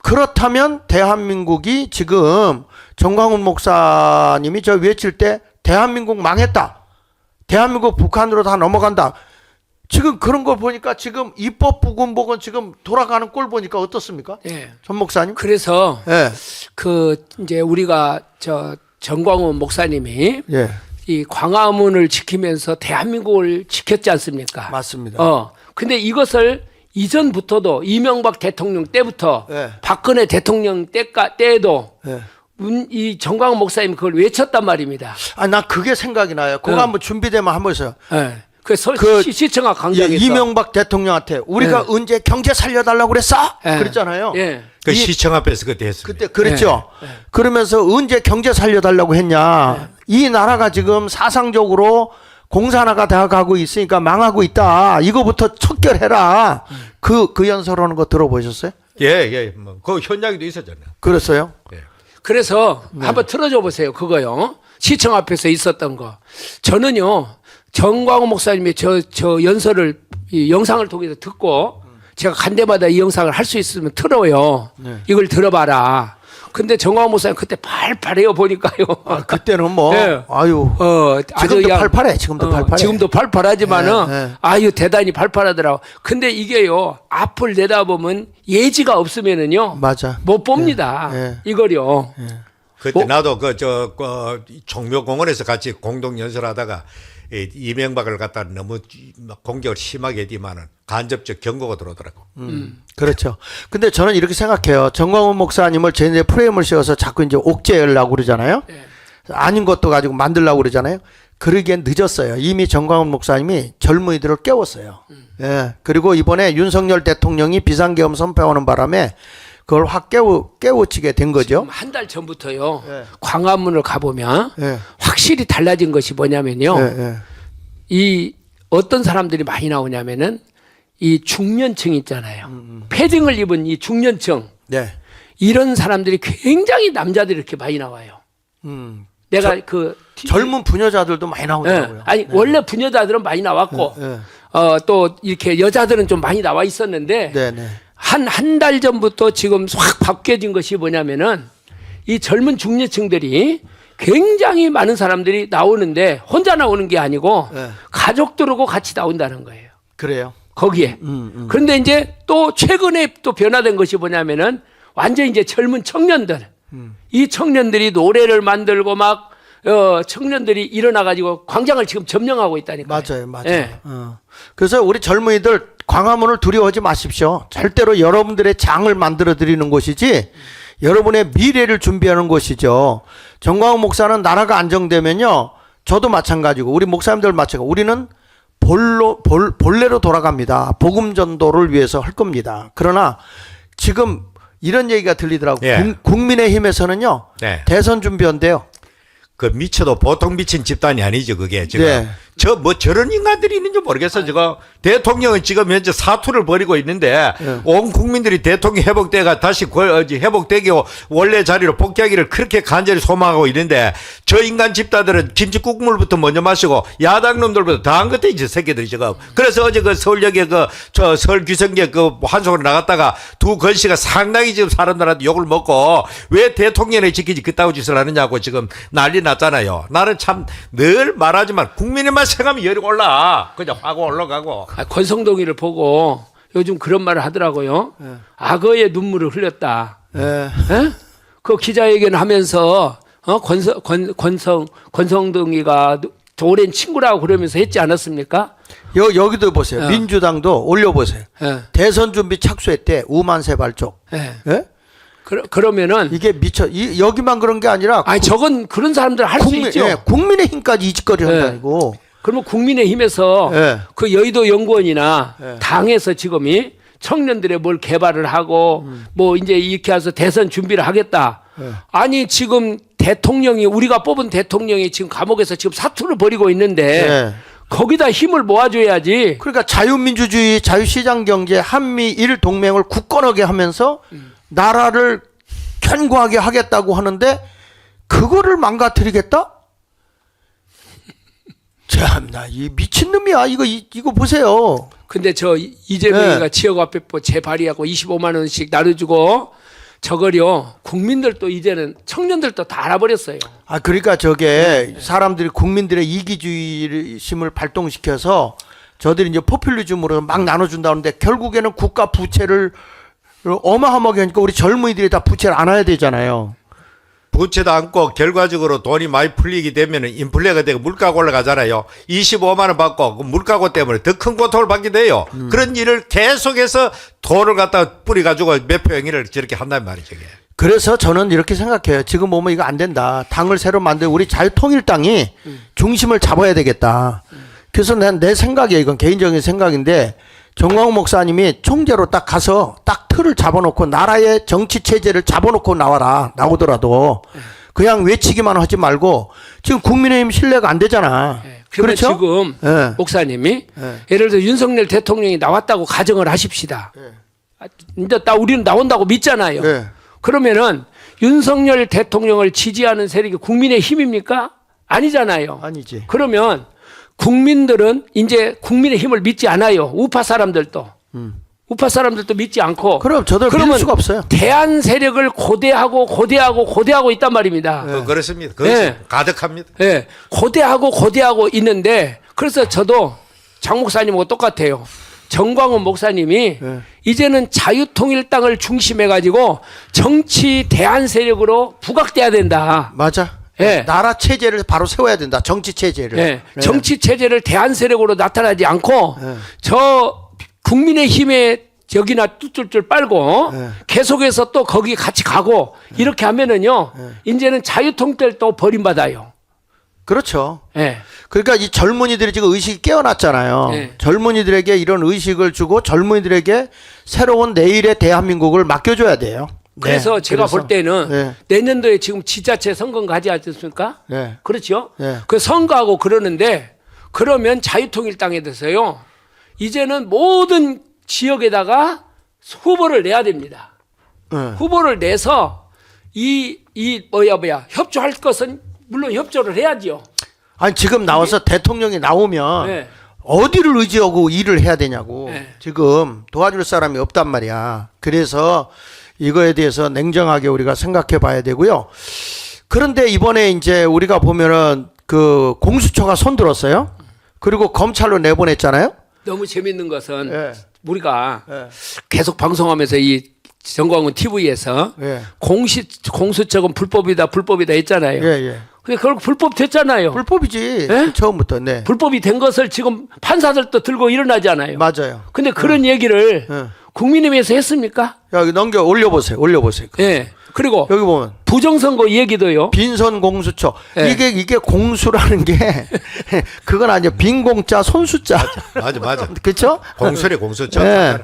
그렇다면 대한민국이 지금 정광훈 목사님이 저 외칠 때 대한민국 망했다. 대한민국 북한으로 다 넘어간다. 지금 그런 걸 보니까 지금 입법 부군복은 지금 돌아가는 꼴 보니까 어떻습니까? 예. 전 목사님? 그래서 예. 그 이제 우리가 저 정광훈 목사님이 예. 이 광화문을 지키면서 대한민국을 지켰지 않습니까? 맞습니다. 근데 이것을 이전부터도 이명박 대통령 때부터 예. 박근혜 대통령 때에도 예. 이 정광훈 목사님 그걸 외쳤단 말입니다. 아, 나 그게 생각이 나요. 그거 한번 준비되면 한번 해서. 예. 그 시청각 예, 광장에서 이명박 대통령한테 우리가 언제 경제 살려달라고 그랬어? 예. 그랬잖아요. 예. 그 시청 앞에서 그때 했습니다. 그때 그랬죠. 그러면서 언제 경제 살려달라고 했냐. 이 나라가 지금 사상적으로 공산화가 돼가고 있으니까 망하고 있다. 이거부터 척결해라. 그 연설하는 거 들어보셨어요? 예. 그 현장에도 있었잖아요. 그랬어요? 예. 그래서 한번 틀어줘 보세요. 그거요. 시청 앞에서 있었던 거. 저는요. 정광훈 목사님의 저 연설을 이 영상을 통해서 듣고 제가 간 데마다 이 영상을 할 수 있으면 틀어요. 이걸 들어봐라. 근데 정광훈 목사님 그때 팔팔해요 보니까요. 아, 그때는 뭐 예. 아유. 지금도 그냥, 팔팔해. 지금도 팔팔해. 지금도 팔팔하지만은 예. 아유 대단히 팔팔하더라고. 근데 이게요. 앞을 내다보면 예지가 없으면은요. 맞아. 못 봅니다. 예. 이걸요. 그때 나도 종묘공원에서 같이 공동 연설하다가 이명박을 갖다 너무 공격을 심하게 했지만은 간접적 경고가 들어오더라고. 그렇죠. 근데 저는 이렇게 생각해요. 정광훈 목사님을 제 프레임을 씌워서 자꾸 이제 옥죄하려고 그러잖아요. 아닌 것도 가지고 만들려고 그러잖아요. 그러기엔 늦었어요. 이미 정광훈 목사님이 젊은이들을 깨웠어요. 예. 그리고 이번에 윤석열 대통령이 비상계엄 선포하는 바람에 그걸 확 깨우치게 된 거죠. 한 달 전부터요. 예. 광화문을 가보면 예. 확실히 달라진 것이 뭐냐면요. 예. 이 어떤 사람들이 많이 나오냐면은 이 중년층 있잖아요. 패딩을 입은 이 중년층 네. 이런 사람들이 굉장히 남자들이 이렇게 많이 나와요. 내가 젊은 부녀자들도 많이 나오더라고요. 예. 아니 원래 부녀자들은 많이 나왔고 예. 또 이렇게 여자들은 좀 많이 나와 있었는데 네. 한 달 전부터 지금 확 바뀌어진 것이 뭐냐면은 이 젊은 중년층들이 굉장히 많은 사람들이 나오는데 혼자 나오는 게 아니고 네. 가족들하고 같이 나온다는 거예요. 그래요. 거기에. 그런데 이제 또 최근에 또 변화된 것이 뭐냐면은 완전 이제 젊은 청년들. 이 청년들이 노래를 만들고 막 청년들이 일어나가지고 광장을 지금 점령하고 있다니까요. 맞아요. 예. 그래서 우리 젊은이들 광화문을 두려워하지 마십시오. 절대로 여러분들의 장을 만들어 드리는 곳이지 여러분의 미래를 준비하는 곳이죠. 정광훈 목사는 나라가 안정되면요. 저도 마찬가지고 우리 목사님들 마찬가지고 우리는 본래로 돌아갑니다. 복음 전도를 위해서 할 겁니다. 그러나 지금 이런 얘기가 들리더라고요. 예. 국민의힘에서는요. 네. 대선 준비한대요. 그 미쳐도 보통 미친 집단이 아니죠, 그게 지금. 네. 저런 인간들이 있는지 모르겠어. 지금 대통령은 지금 현재 사투를 벌이고 있는데 온 국민들이 대통령 회복대가 다시 회복되고 원래 자리로 복귀하기를 그렇게 간절히 소망하고 있는데 저 인간 집단들은 김치 국물부터 먼저 마시고 야당 놈들부터 다한 것도 이제 새끼들이 지금. 그래서 어제 그 서울역에 저 서울 귀성계 환송으로 나갔다가 두 건씨가 상당히 지금 사람들한테 욕을 먹고 왜 대통령을 지키지 그따구 짓을 하느냐고 지금 난리 났잖아요. 나는 참 늘 말하지만 국민의만 생각하면 열이 올라. 그냥 하고 올라가고. 권성동이를 보고 요즘 그런 말을 하더라고요. 악어의 눈물을 흘렸다. 예. 에? 그 기자회견 하면서 권성동이가 오랜 친구라고 그러면서 했지 않았습니까? 여기도 보세요. 민주당도 올려보세요. 예. 대선 준비 착수회 때 우만세 발족. 예. 예? 그러면은 이게 여기만 그런 게 아니라 아니 저건 그런 사람들 할 수 있죠. 예, 국민의힘까지 이 짓거리 한다고. 그러면 국민의힘에서 예. 그 여의도 연구원이나 예. 당에서 지금이 청년들의 뭘 개발을 하고 뭐 이제 이렇게 해서 대선 준비를 하겠다. 아니 지금 대통령이 우리가 뽑은 대통령이 지금 감옥에서 지금 사투를 벌이고 있는데 예. 거기다 힘을 모아줘야지. 그러니까 자유민주주의, 자유시장경제, 한미일 동맹을 굳건하게 하면서 나라를 견고하게 하겠다고 하는데 그거를 망가뜨리겠다? 참나 이 미친놈이야. 이거 보세요. 근데 저 이재명이가 네. 지역화폐법 재발의하고 25만 원씩 나눠주고 저거요 국민들도 이제는 청년들도 다 알아버렸어요. 아 그러니까 저게 사람들이 국민들의 이기주의심을 발동시켜서 저들이 이제 포퓰리즘으로 막 나눠준다는데 결국에는 국가 부채를 어마어마하게 하니까 우리 젊은이들이 다 부채를 안아야 되잖아요. 부채도 안고 결과적으로 돈이 많이 풀리게 되면 인플레가 되고 물가가 올라가잖아요. 25만 원 받고 그 물가고 때문에 더 큰 고통을 받게 돼요. 그런 일을 계속해서 돈을 갖다 뿌려가지고 매표 행위를 저렇게 한단 말이죠. 이게. 그래서 저는 이렇게 생각해요. 지금 보면 이거 안 된다. 당을 새로 만들고 우리 자유통일당이 중심을 잡아야 되겠다. 그래서 내 생각이에요. 이건 개인적인 생각인데 정광훈 목사님이 총재로 딱 가서 딱 틀을 잡아놓고 나라의 정치 체제를 잡아놓고 나오더라도 그냥 외치기만 하지 말고 지금 국민의힘 신뢰가 안 되잖아. 그러면 그렇죠? 지금 네. 목사님이 예를 들어 윤석열 대통령이 나왔다고 가정을 하십시다. 이제 우리는 나온다고 믿잖아요. 네. 그러면은 윤석열 대통령을 지지하는 세력이 국민의힘입니까? 아니잖아요. 아니지. 그러면 국민들은 이제 국민의 힘을 믿지 않아요. 우파 사람들도. 우파 사람들도 믿지 않고. 그럼 저들 믿을 그러면 수가 없어요. 대한 세력을 고대하고 있단 말입니다. 그렇습니다. 네. 가득합니다. 예. 고대하고 있는데 그래서 저도 장 목사님하고 똑같아요. 정광훈 목사님이 이제는 자유통일당을 중심해 가지고 정치 대한 세력으로 부각돼야 된다. 맞아. 예. 나라 체제를 바로 세워야 된다. 정치 체제를. 네. 정치 체제를 대한 세력으로 나타나지 않고 저 국민의힘에 여기나 뚜뚫뚫 빨고 계속해서 또 거기 같이 가고 이렇게 하면은요 이제는 자유통일 또 버림받아요. 그렇죠. 네. 그러니까 이 젊은이들이 지금 의식이 깨어났잖아요. 네. 젊은이들에게 이런 의식을 주고 젊은이들에게 새로운 내일의 대한민국을 맡겨줘야 돼요. 그래서 네. 제가 그래서, 볼 때는 네. 내년도에 지금 지자체 선거가 하지 않습니까? 네. 그렇죠? 네. 그 선거하고 그러는데 그러면 자유통일당에 대해서요 이제는 모든 지역에다가 후보를 내야 됩니다. 후보를 내서 협조할 것은 물론 협조를 해야지요. 아니 지금 나와서 대통령이 나오면 네. 어디를 의지하고 일을 해야 되냐고. 네. 지금 도와줄 사람이 없단 말이야. 그래서 이거에 대해서 냉정하게 우리가 생각해 봐야 되고요. 그런데 이번에 이제 우리가 보면은 그 공수처가 손들었어요. 그리고 검찰로 내보냈잖아요. 너무 재밌는 것은 예. 우리가 예. 계속 방송하면서 이 정광훈 TV에서 예. 공수처는 불법이다 했잖아요. 예, 예. 근데 그걸 불법 됐잖아요. 불법이지. 예? 처음부터. 네. 불법이 된 것을 지금 판사들도 들고 일어나잖아요. 맞아요. 근데 그런 얘기를 국민의힘에서 했습니까? 여기 올려보세요. 예. 그리고 여기 보면 부정선거 얘기도요. 빈선 공수처. 예. 이게 공수라는 게 그건 아니에요. 빈공자 손수자. 맞아. 그렇죠? 공수래 공수처. 예.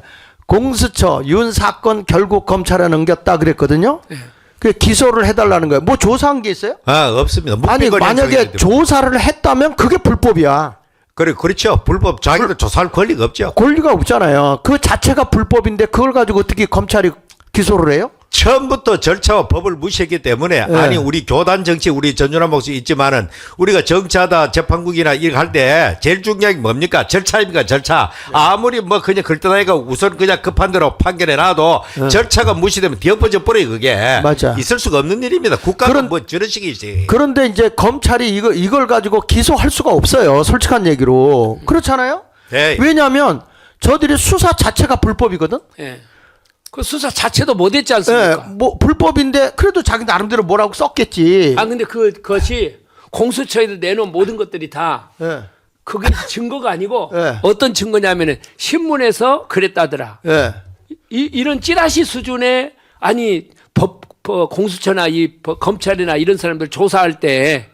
공수처 윤 사건 결국 검찰에 넘겼다 그랬거든요. 그 기소를 해달라는 거예요. 뭐 조사한 게 있어요? 없습니다. 아니 만약에 조사를 했다면 그게 불법이야. 그렇죠. 불법 자기도 조사할 권리가 없죠. 권리가 없잖아요. 그 자체가 불법인데 그걸 가지고 어떻게 검찰이 기소를 해요? 처음부터 절차와 법을 무시했기 때문에 아니 우리 교단 정치 우리 전준환 목사 있지만은 우리가 정치하다 재판국이나 이렇게 할 때 제일 중요한 게 뭡니까? 절차입니까? 절차. 아무리 뭐 그냥 걸떠나니까 우선 그냥 급한 대로 판결해 놔도 절차가 무시되면 뒤엎어져 버려요 그게. 맞아. 있을 수가 없는 일입니다. 국가는 뭐 저런 식이지. 그런데 이제 검찰이 이걸 가지고 기소할 수가 없어요. 솔직한 얘기로. 그렇잖아요? 네. 왜냐하면 저들이 수사 자체가 불법이거든? 예. 그 수사 자체도 못했지 않습니까? 뭐 불법인데 그래도 자기 나름대로 뭐라고 썼겠지. 아 근데 그것이 공수처에서 내놓은 모든 것들이 다 예. 그게 증거가 아니고 예. 어떤 증거냐면은 신문에서 그랬다더라. 예. 이런 찌라시 수준의 아니 공수처나 검찰이나 이런 사람들 조사할 때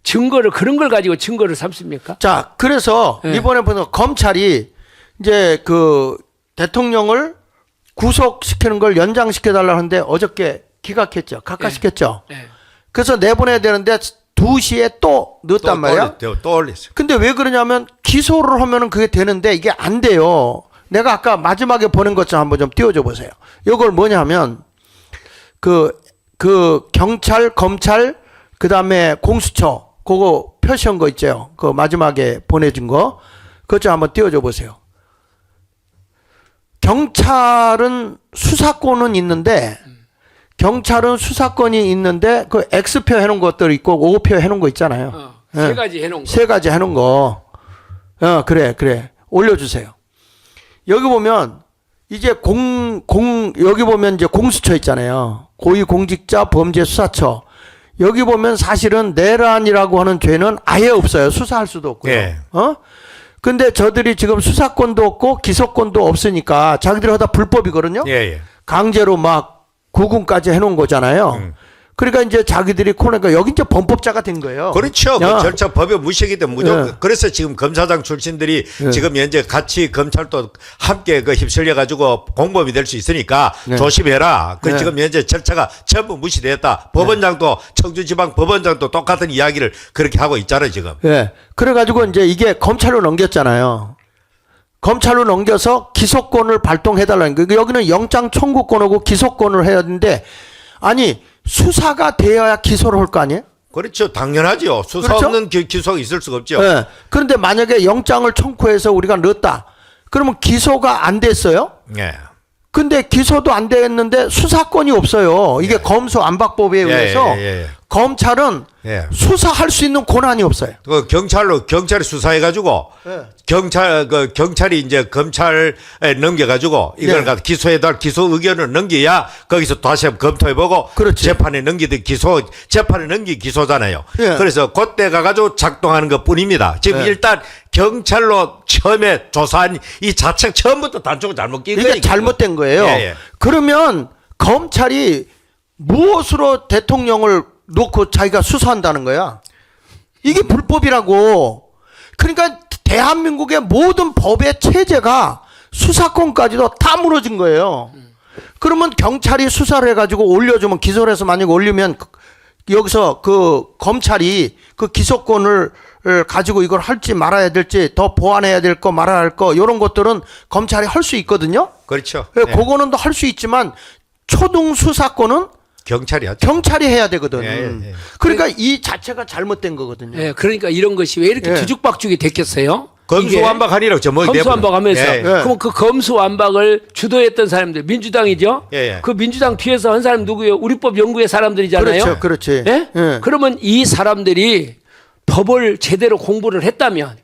증거를 그런 걸 가지고 증거를 삼습니까? 자, 그래서 예. 이번에 보면 검찰이 이제 그 대통령을 구속시키는 걸 연장시켜달라 하는데 어저께 기각했죠. 각하시켰죠. 예. 그래서 내보내야 되는데 2시에 또 넣었단 말이야. 또 올렸어요. 근데 왜 그러냐면 기소를 하면은 그게 되는데 이게 안 돼요. 내가 아까 마지막에 보낸 것처럼 한번 좀 띄워줘 보세요. 이걸 뭐냐면 그 경찰, 검찰, 그 다음에 공수처 그거 표시한 거 있죠. 그 마지막에 보내준 거. 그것 좀 한번 띄워줘 보세요. 경찰은 수사권은 있는데 그 X표 해놓은 것들 있고 O표 해놓은 거 있잖아요. 세 가지 해놓은 거. 세 가지 해놓은 거. 그래. 올려주세요. 여기 보면 이제 여기 보면 이제 공수처 있잖아요. 고위공직자 범죄수사처. 여기 보면 사실은 내란이라고 하는 죄는 아예 없어요. 수사할 수도 없고요. 예. 근데 저들이 지금 수사권도 없고 기소권도 없으니까 자기들이 하다 불법이거든요. 예. 강제로 막 구금까지 해놓은 거잖아요. 그러니까 이제 자기들이 코너가 여기 이제 범법자가 된 거예요. 그렇죠. 그 절차 법에 무시하기 때문에 무조건. 예. 그래서 지금 검사장 출신들이 지금 현재 같이 검찰도 함께 그 휩쓸려 가지고 공범이 될 수 있으니까 조심해라. 그 지금 현재 절차가 전부 무시됐다. 법원장도 청주지방 법원장도 똑같은 이야기를 그렇게 하고 있잖아요 지금. 예. 그래가지고 이제 이게 검찰로 넘겼잖아요. 검찰로 넘겨서 기소권을 발동해달라는 거예요. 여기는 영장 청구권하고 기소권을 해야 되는데 아니 수사가 되어야 기소를 할 거 아니에요? 그렇죠. 당연하죠. 수사 그렇죠? 없는 기소가 있을 수가 없죠. 예. 그런데 만약에 영장을 청구해서 우리가 넣었다. 그러면 기소가 안 됐어요? 예. 근데 기소도 안 됐는데 수사권이 없어요. 이게 검수안박법에 의해서 검찰은 수사할 수 있는 권한이 없어요. 그 경찰이 수사해가지고 경찰이 이제 검찰에 넘겨가지고 이걸 갖다 기소해달 기소 의견을 넘겨야 거기서 다시 한번 검토해보고 그렇지. 재판에 넘기듯 재판에 넘기 기소잖아요. 예. 그래서 그때 가가지고 작동하는 것뿐입니다. 지금 일단 경찰로 처음에 조사한 이 자체가 처음부터 단초가 잘못 낀 거예요. 이게 잘못된 거예요. 그러면 검찰이 무엇으로 대통령을 놓고 자기가 수사한다는 거야? 이게 불법이라고. 그러니까 대한민국의 모든 법의 체제가 수사권까지도 다 무너진 거예요. 그러면 경찰이 수사를 해가지고 올려주면 기소를 해서 만약에 올리면 여기서 그 검찰이 그 기소권을 가지고 이걸 할지 말아야 될지 더 보완해야 될 거 말아야 할 거 이런 것들은 검찰이 할 수 있거든요. 그렇죠. 그거는 또 할 수 있지만 초등 수사권은 경찰이 해야 되거든. 그러니까 이 자체가 잘못된 거거든요. 예, 그러니까 이런 것이 왜 이렇게 뒤죽박죽이 됐겠어요? 검수완박하니라고 제목이 검수완박하면서 그럼 그 검수완박을 주도했던 사람들 민주당이죠. 그 민주당 뒤에서 한 사람 누구예요? 우리법 연구회 사람들이잖아요. 그렇지. 예? 그러면 이 사람들이 법을 제대로 공부를 했다면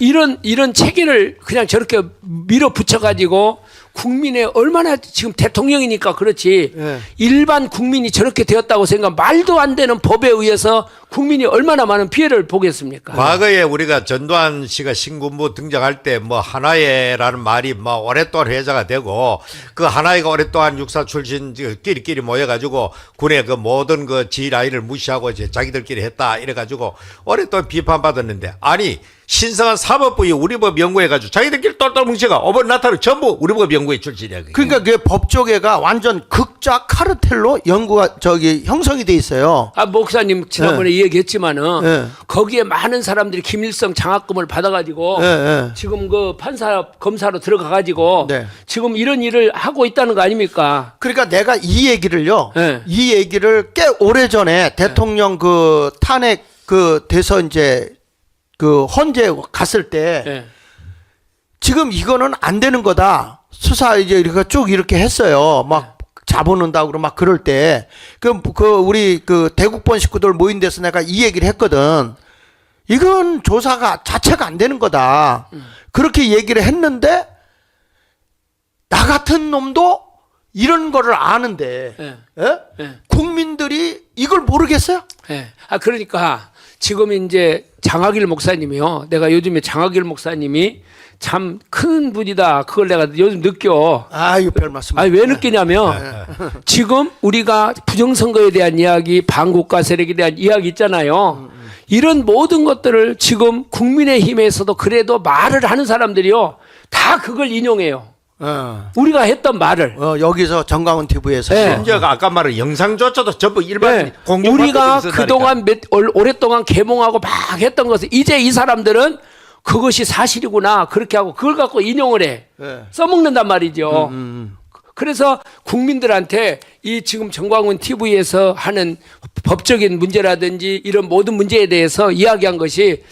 이런 체계를 그냥 저렇게 밀어붙여 가지고 국민의 얼마나 지금 대통령이니까 그렇지 일반 국민이 저렇게 되었다고 생각 말도 안 되는 법에 의해서 국민이 얼마나 많은 피해를 보겠습니까? 과거에 우리가 전두환 씨가 신군부 등장할 때 뭐 하나회라는 말이 뭐 오랫동안 회자가 되고 그 하나회가 오랫동안 육사 출신 끼리끼리 모여가지고 군의 그 모든 그 지라인을 무시하고 이제 자기들끼리 했다 이래가지고 오랫동안 비판받았는데 아니 신성한 사법부의 우리법 연구해가지고 자기들끼리 똘똘 뭉쳐가 오번 나타로 전부 우리법 연구회 출신이야. 그게. 그러니까 그 법조계가 완전 극좌 카르텔로 연구가 형성이 돼 있어요. 아, 목사님 지난번에 얘기했지만은 네. 거기에 많은 사람들이 김일성 장학금을 받아가지고 네. 지금 그 판사 검사로 들어가가지고 네. 지금 이런 일을 하고 있다는 거 아닙니까? 그러니까 내가 이 얘기를요. 네. 이 얘기를 꽤 오래 전에 대통령 그 탄핵 그 돼서 이제 그 헌재 갔을 때 네. 지금 이거는 안 되는 거다. 수사 이제 이렇게 쭉 이렇게 했어요. 막 잡아놓는다고 그러고 막 그럴 때. 우리 그 대국본 식구들 모인 데서 내가 이 얘기를 했거든. 이건 조사가 자체가 안 되는 거다. 그렇게 얘기를 했는데 나 같은 놈도 이런 거를 아는데 네. 예? 네. 국민들이 이걸 모르겠어요? 예. 아, 그러니까 지금 이제 장학일 목사님이요. 내가 요즘에 장학일 목사님이 참 큰 분이다. 그걸 내가 요즘 느껴. 아유, 별 말씀. 아니, 왜 느끼냐면 지금 우리가 부정선거에 대한 이야기, 반국가 세력에 대한 이야기 있잖아요. 이런 모든 것들을 지금 국민의힘에서도 그래도 말을 하는 사람들이요. 다 그걸 인용해요. 우리가 했던 말을. 여기서 정광훈 TV에서. 네. 심지어 아까 말한 영상조차도 전부 일반 네. 우리가 그동안 오랫동안 계몽하고 막 했던 것을 이제 이 사람들은 그것이 사실이구나 그렇게 하고 그걸 갖고 인용을 해. 네. 써먹는단 말이죠. 그래서 국민들한테 이 지금 정광훈 TV에서 하는 법적인 문제라든지 이런 모든 문제에 대해서 이야기한 것이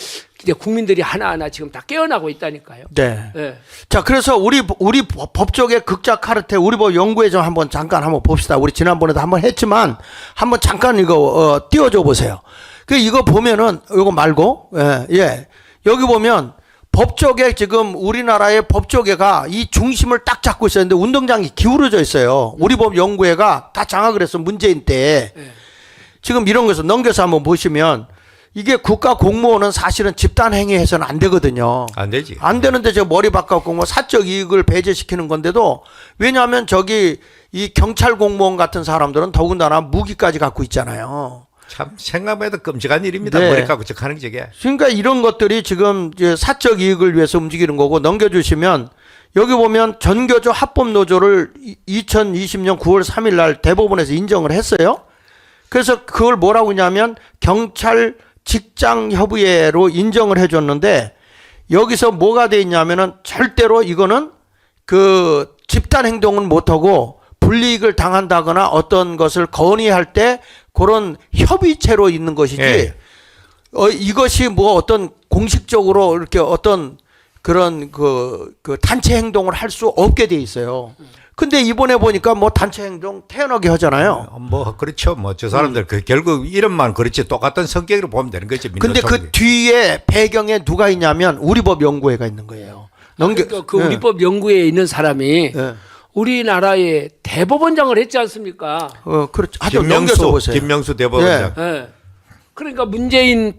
이제 국민들이 하나하나 지금 다 깨어나고 있다니까요. 네. 네. 자, 그래서 우리 법조계 극좌 카르텔 우리 법 연구회 좀 한번 잠깐 한번 봅시다. 우리 지난번에도 한번 했지만 한번 잠깐 이거 띄워줘 보세요. 그 이거 보면은 이거 말고 예. 여기 보면 법조계 지금 우리나라의 법조계가 이 중심을 딱 잡고 있었는데 운동장이 기울어져 있어요. 우리 법 연구회가 다 장악을 했어 문재인 때. 지금 이런 것을 넘겨서 한번 보시면 이게 국가 공무원은 사실은 집단 행위해서는 안 되거든요. 안 되지. 안 되는데 저 머리 바꿔갖고 뭐 사적 이익을 배제시키는 건데도 왜냐하면 저기 이 경찰 공무원 같은 사람들은 더군다나 무기까지 갖고 있잖아요. 참 생각해도 끔찍한 일입니다. 네. 머리 깎고 하는 저게. 그러니까 이런 것들이 지금 이제 사적 이익을 위해서 움직이는 거고 넘겨주시면 여기 보면 전교조 합법노조를 2020년 9월 3일 날 대법원에서 인정을 했어요. 그래서 그걸 뭐라고 하냐면 경찰 직장협의회로 인정을 해줬는데 여기서 뭐가 돼 있냐면은 절대로 이거는 그 집단 행동은 못하고 불이익을 당한다거나 어떤 것을 건의할 때 그런 협의체로 있는 것이지 예. 이것이 뭐 어떤 공식적으로 이렇게 어떤 그런 그 단체 행동을 할 수 없게 돼 있어요. 근데 이번에 보니까 뭐 단체 행동 태연하게 하잖아요. 뭐 그렇죠. 뭐 저 사람들 그 결국 이름만 그렇지 똑같은 성격으로 보면 되는 거지. 근데 그 뒤에 배경에 누가 있냐면 우리법 연구회가 있는 거예요. 그러니까 그 우리법 연구회에 있는 사람이 우리나라의 대법원장을 했지 않습니까? 그렇죠. 하여튼 넘겨서 보세요. 김명수 대법원장. 네. 그러니까 문재인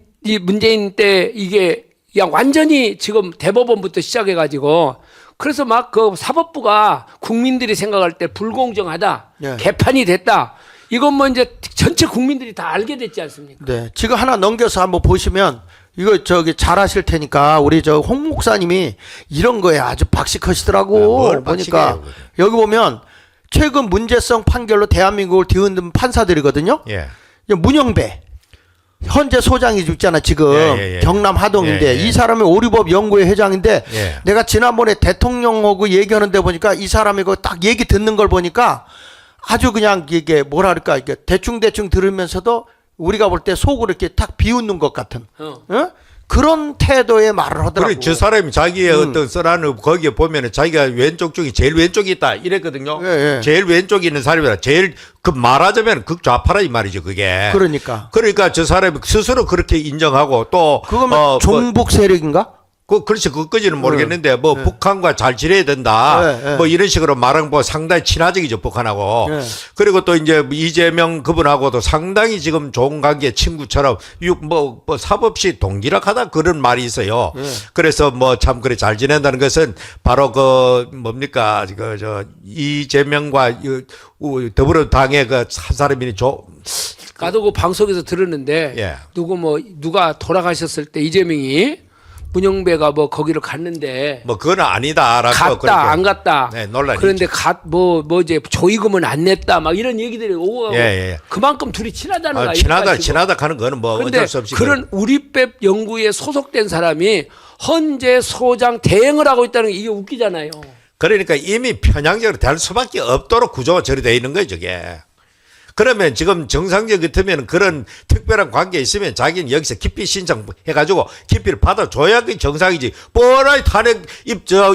때 이게 그냥 완전히 지금 대법원부터 시작해가지고 그래서 막 그 사법부가 국민들이 생각할 때 불공정하다, 네. 개판이 됐다. 이건 뭐 이제 전체 국민들이 다 알게 됐지 않습니까? 네. 지금 하나 넘겨서 한번 보시면 이거 잘 하실 테니까 우리 홍 목사님이 이런 거에 아주 박식하시더라고. 뭘 보니까 박식해요, 여기 보면 최근 문제성 판결로 대한민국을 뒤흔든 판사들이거든요. 예. 문영배 현재 소장이 있잖아 지금 예. 경남 하동인데 예. 이 사람이 오리법 연구회 회장인데 예. 내가 지난번에 대통령하고 얘기하는데 보니까 이 사람이 딱 얘기 듣는 걸 보니까 아주 그냥 이게 뭐랄까 이게 대충 들으면서도 우리가 볼 때 속으로 이렇게 탁 비웃는 것 같은 그런 태도의 말을 하더라고. 그래, 저 사람이 자기의 어떤 써라는 거기에 보면은 자기가 왼쪽 쪽이 제일 왼쪽에 있다 이랬거든요. 예. 제일 왼쪽에 있는 사람이라 제일 그 말하자면 극좌파라 이 말이죠, 그게. 그러니까 저 사람이 스스로 그렇게 인정하고 또 그거면 종북 세력인가? 그렇지, 그것까지는 모르겠는데, 뭐, 북한과 잘 지내야 된다. 네, 네. 뭐, 이런 식으로 말한 거 상당히 친화적이죠, 북한하고. 네. 그리고 또 이제 이재명 그분하고도 상당히 지금 좋은 관계 친구처럼, 삽없이 동기락하다 그런 말이 있어요. 그래서 뭐, 참, 그래, 잘 지낸다는 것은 바로 뭡니까, 이재명과 더불어당의 한 사람이 나도 그 방송에서 들었는데 예. 누가 돌아가셨을 때 이재명이 문영배가 뭐 거기를 갔는데 뭐, 그건 아니다라고. 갔다 그렇게. 안 갔다. 네, 논란이 그런데 이제 조의금은 안 냈다 막 이런 얘기들이 오고 예. 그만큼 둘이 친하다는 거 아닙니까? 친하다 하는 거는 뭐 그런데 어쩔 수 없이. 그런 우리법 연구에 소속된 사람이 헌재 소장 대행을 하고 있다는 게 이게 웃기잖아요. 그러니까 이미 편향적으로 될 수밖에 없도록 구조가 저리 되어 있는 거예요, 저게. 그러면 지금 정상적 같으면 그런 특별한 관계 있으면 자기는 여기서 기피 신청해가지고 기피를 받아줘야 그 정상이지. 뻔하게 탄핵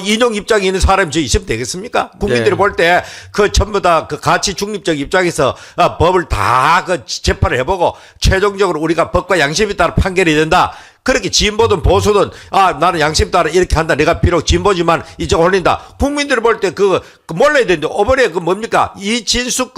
인용 입장에 있는 사람이 저 있으면 되겠습니까? 국민들이 네. 볼 때 그 전부 다 그 가치 중립적 입장에서 법을 다 그 재판을 해보고 최종적으로 우리가 법과 양심에 따라 판결이 된다. 그렇게 진보든 보수든 나는 양심 따라 이렇게 한다. 내가 비록 진보지만 이쪽 올린다. 국민들이 볼 때 그거 몰라야 되는데 이번에 뭡니까 이진숙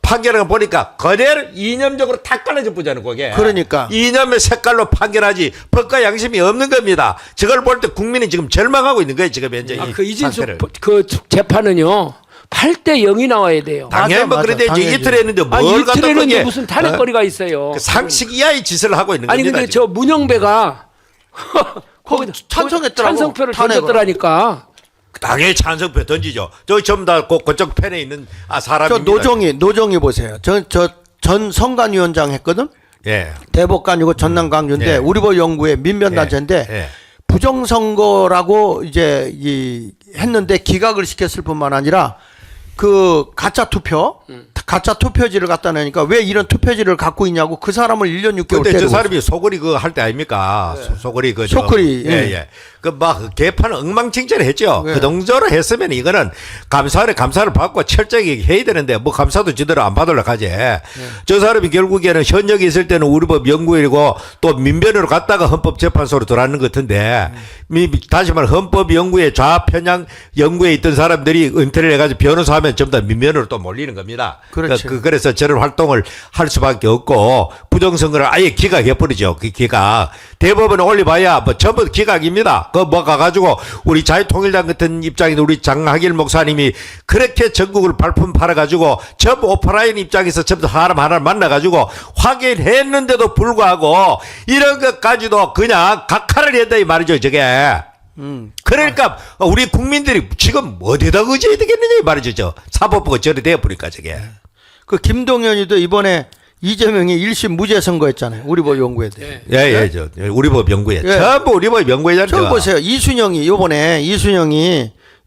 판결을 보니까 그대로 이념적으로 다 갈라져 보자는 거게. 그러니까. 이념의 색깔로 판결하지 법과 양심이 없는 겁니다. 저걸 볼 때 국민이 지금 절망하고 있는 거예요. 지금 현재 그 이진숙 상태를. 그 재판은요 8대 0이 나와야 돼요. 당연히 뭐 맞아, 그런데 당연히. 이틀 했는데 뭘 아니 갖다 이틀에는 거기에 무슨 탄핵거리가 있어요. 그 상식 이하의 짓을 하고 있는 아니 겁니다. 근데 지금. 저 문영배가 거기 찬성했더라고, 찬성표를 탄핵을. 던졌더라니까. 당연히 찬성표 던지죠. 저기 전부 다 그쪽 편에 있는 사람입니다. 노정이 보세요. 전 선관위원장 했거든? 예. 대법관이고 전남광주인데, 예. 우리법 연구회 민변단체인데, 예. 부정선거라고 했는데 기각을 시켰을 뿐만 아니라 그 가짜 투표지를 갖다 내니까 왜 이런 투표지를 갖고 있냐고 그 사람을 1년 6개월 근데 저 때리고 사람이 소거리 할 때 아닙니까? 소거리 소거리, 예, 예. 예. 개판은 엉망진창했죠. 예. 그 정도로 했으면 이거는 감사를 받고 철저하게 해야 되는데 뭐 감사도 제대로 안 받으려고 하지. 저 사람이 결국에는 현역에 있을 때는 우리법 연구위고 또 민변으로 갔다가 헌법재판소로 들어왔는 것 같은데 다시 말해 헌법연구회 좌편향 연구에 있던 사람들이 은퇴를 해가지고 변호사하면 전부 다 민변으로 또 몰리는 겁니다. 그렇죠. 그래서 저런 활동을 할 수밖에 없고 부정선거를 아예 기각해버리죠. 그 기각. 대법원에 올려봐야 뭐 전부 기각입니다. 뭐 가가지고 우리 자유통일당 같은 입장에도 우리 장하길 목사님이 그렇게 전국을 발품 팔아가지고 전부 오프라인 입장에서 전부 사람 하나를 만나가지고 확인했는데도 불구하고 이런 것까지도 그냥 각하를 했다 이 말이죠, 저게. 그러니까 우리 국민들이 지금 어디다 의지해야 되겠느냐 이 말이죠, 저 사법부가 저리 돼버리니까 저게. 그 김동연이도 이번에 이재명이 1심 무죄 선고했잖아요. 우리법 연구회 때. 예, 우리법 연구회. 예. 전부 우리법 연구회잖아요. 저기 보세요. 이순영이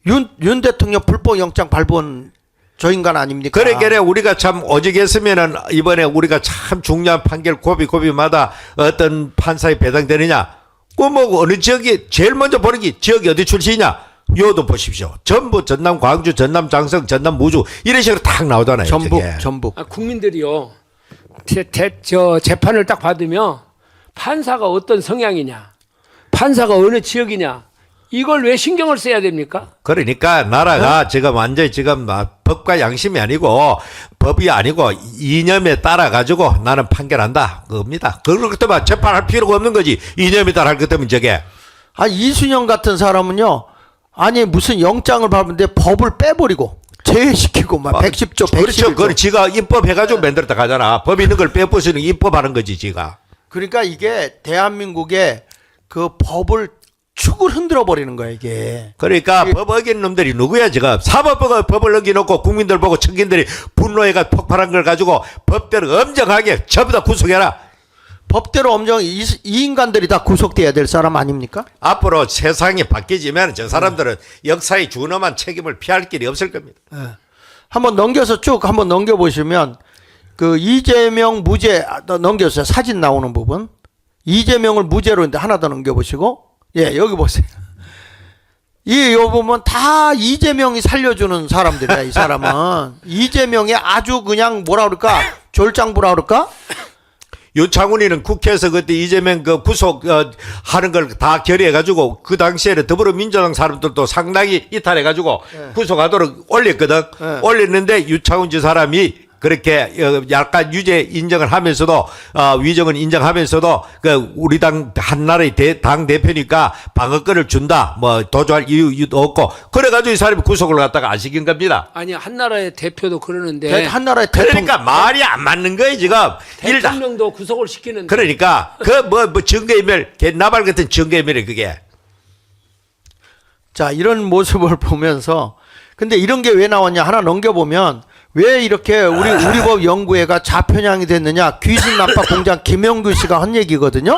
윤 대통령 불법 영장 발부한 저 인간 아닙니까? 그래 우리가 참 오직했으면은 이번에 우리가 참 중요한 판결 고비마다 어떤 판사에 배당되느냐. 뭐 어느 지역이 제일 먼저 보는 게 지역이 어디 출신이냐. 요도 보십시오. 전부 전남 광주, 전남 장성, 전남 무주 이런 식으로 딱 나오잖아요. 전북. 국민들이요. 저 재판을 딱 받으면 판사가 어떤 성향이냐, 판사가 어느 지역이냐, 이걸 왜 신경을 써야 됩니까? 그러니까 나라가 지금 완전히 지금 법과 양심이 아니고 법이 아니고 이념에 따라 가지고 나는 판결한다 그겁니다. 그럴 것 때문에 재판할 필요가 없는 거지. 이념에 따라 할 것 때문에 저게. 이순영 같은 사람은요. 아니 무슨 영장을 밟는데 법을 빼버리고 제외시키고 막 110조 111조. 그렇죠. 그걸 지가 입법해가지고 만들었다 가잖아. 법 있는 걸 빼부수는 입법하는 거지 지가. 그러니까 이게 대한민국의 그 법을 축을 흔들어 버리는 거야 이게. 그러니까 법 어긴 놈들이 누구야 지금. 사법부가 법을 어기놓고 국민들 보고 청년들이 분노해가 폭발한 걸 가지고 법대로 엄정하게 전부 다 구속해라. 법대로 이 인간들이 다 구속돼야 될 사람 아닙니까? 앞으로 세상이 바뀌지면 저 사람들은 역사의 준엄한 책임을 피할 길이 없을 겁니다. 한번 넘겨서 쭉 한번 넘겨보시면 그 이재명 무죄 넘겨주세요. 사진 나오는 부분. 이재명을 무죄로 했는데 하나 더 넘겨보시고 여기 보세요. 요 보면 다 이재명이 살려주는 사람들이야. 이 사람은 이재명이 아주 그냥 뭐라 그럴까 졸장부라 그럴까? 윤창훈이는 국회에서 그때 이재명 그 구속 하는 걸 다 결의해가지고 그 당시에는 더불어민주당 사람들도 상당히 이탈해가지고 구속하도록 올렸거든. 올렸는데 윤창훈 저 사람이 그렇게 약간 유죄 인정을 하면서도 위정은 인정하면서도 그 우리 당 한나라의 당 대표니까 방어권을 준다 뭐 도주할 이유도 없고 그래가지고 이 사람이 구속을 갖다가 안 시킨 겁니다. 아니 한나라의 대표도 그러는데 한나라의 그러니까 말이 안 맞는 거예요 지금. 일단 대통령도 구속을 시키는데 그러니까 그 뭐 증거인멸 개나발 같은 증거인멸이 그게. 자, 이런 모습을 보면서 근데 이런 게 왜 나왔냐 하나 넘겨보면 왜 이렇게 우리 법 연구회가 좌편향이 됐느냐 귀신 나빠 공장 김영규 씨가 한 얘기거든요.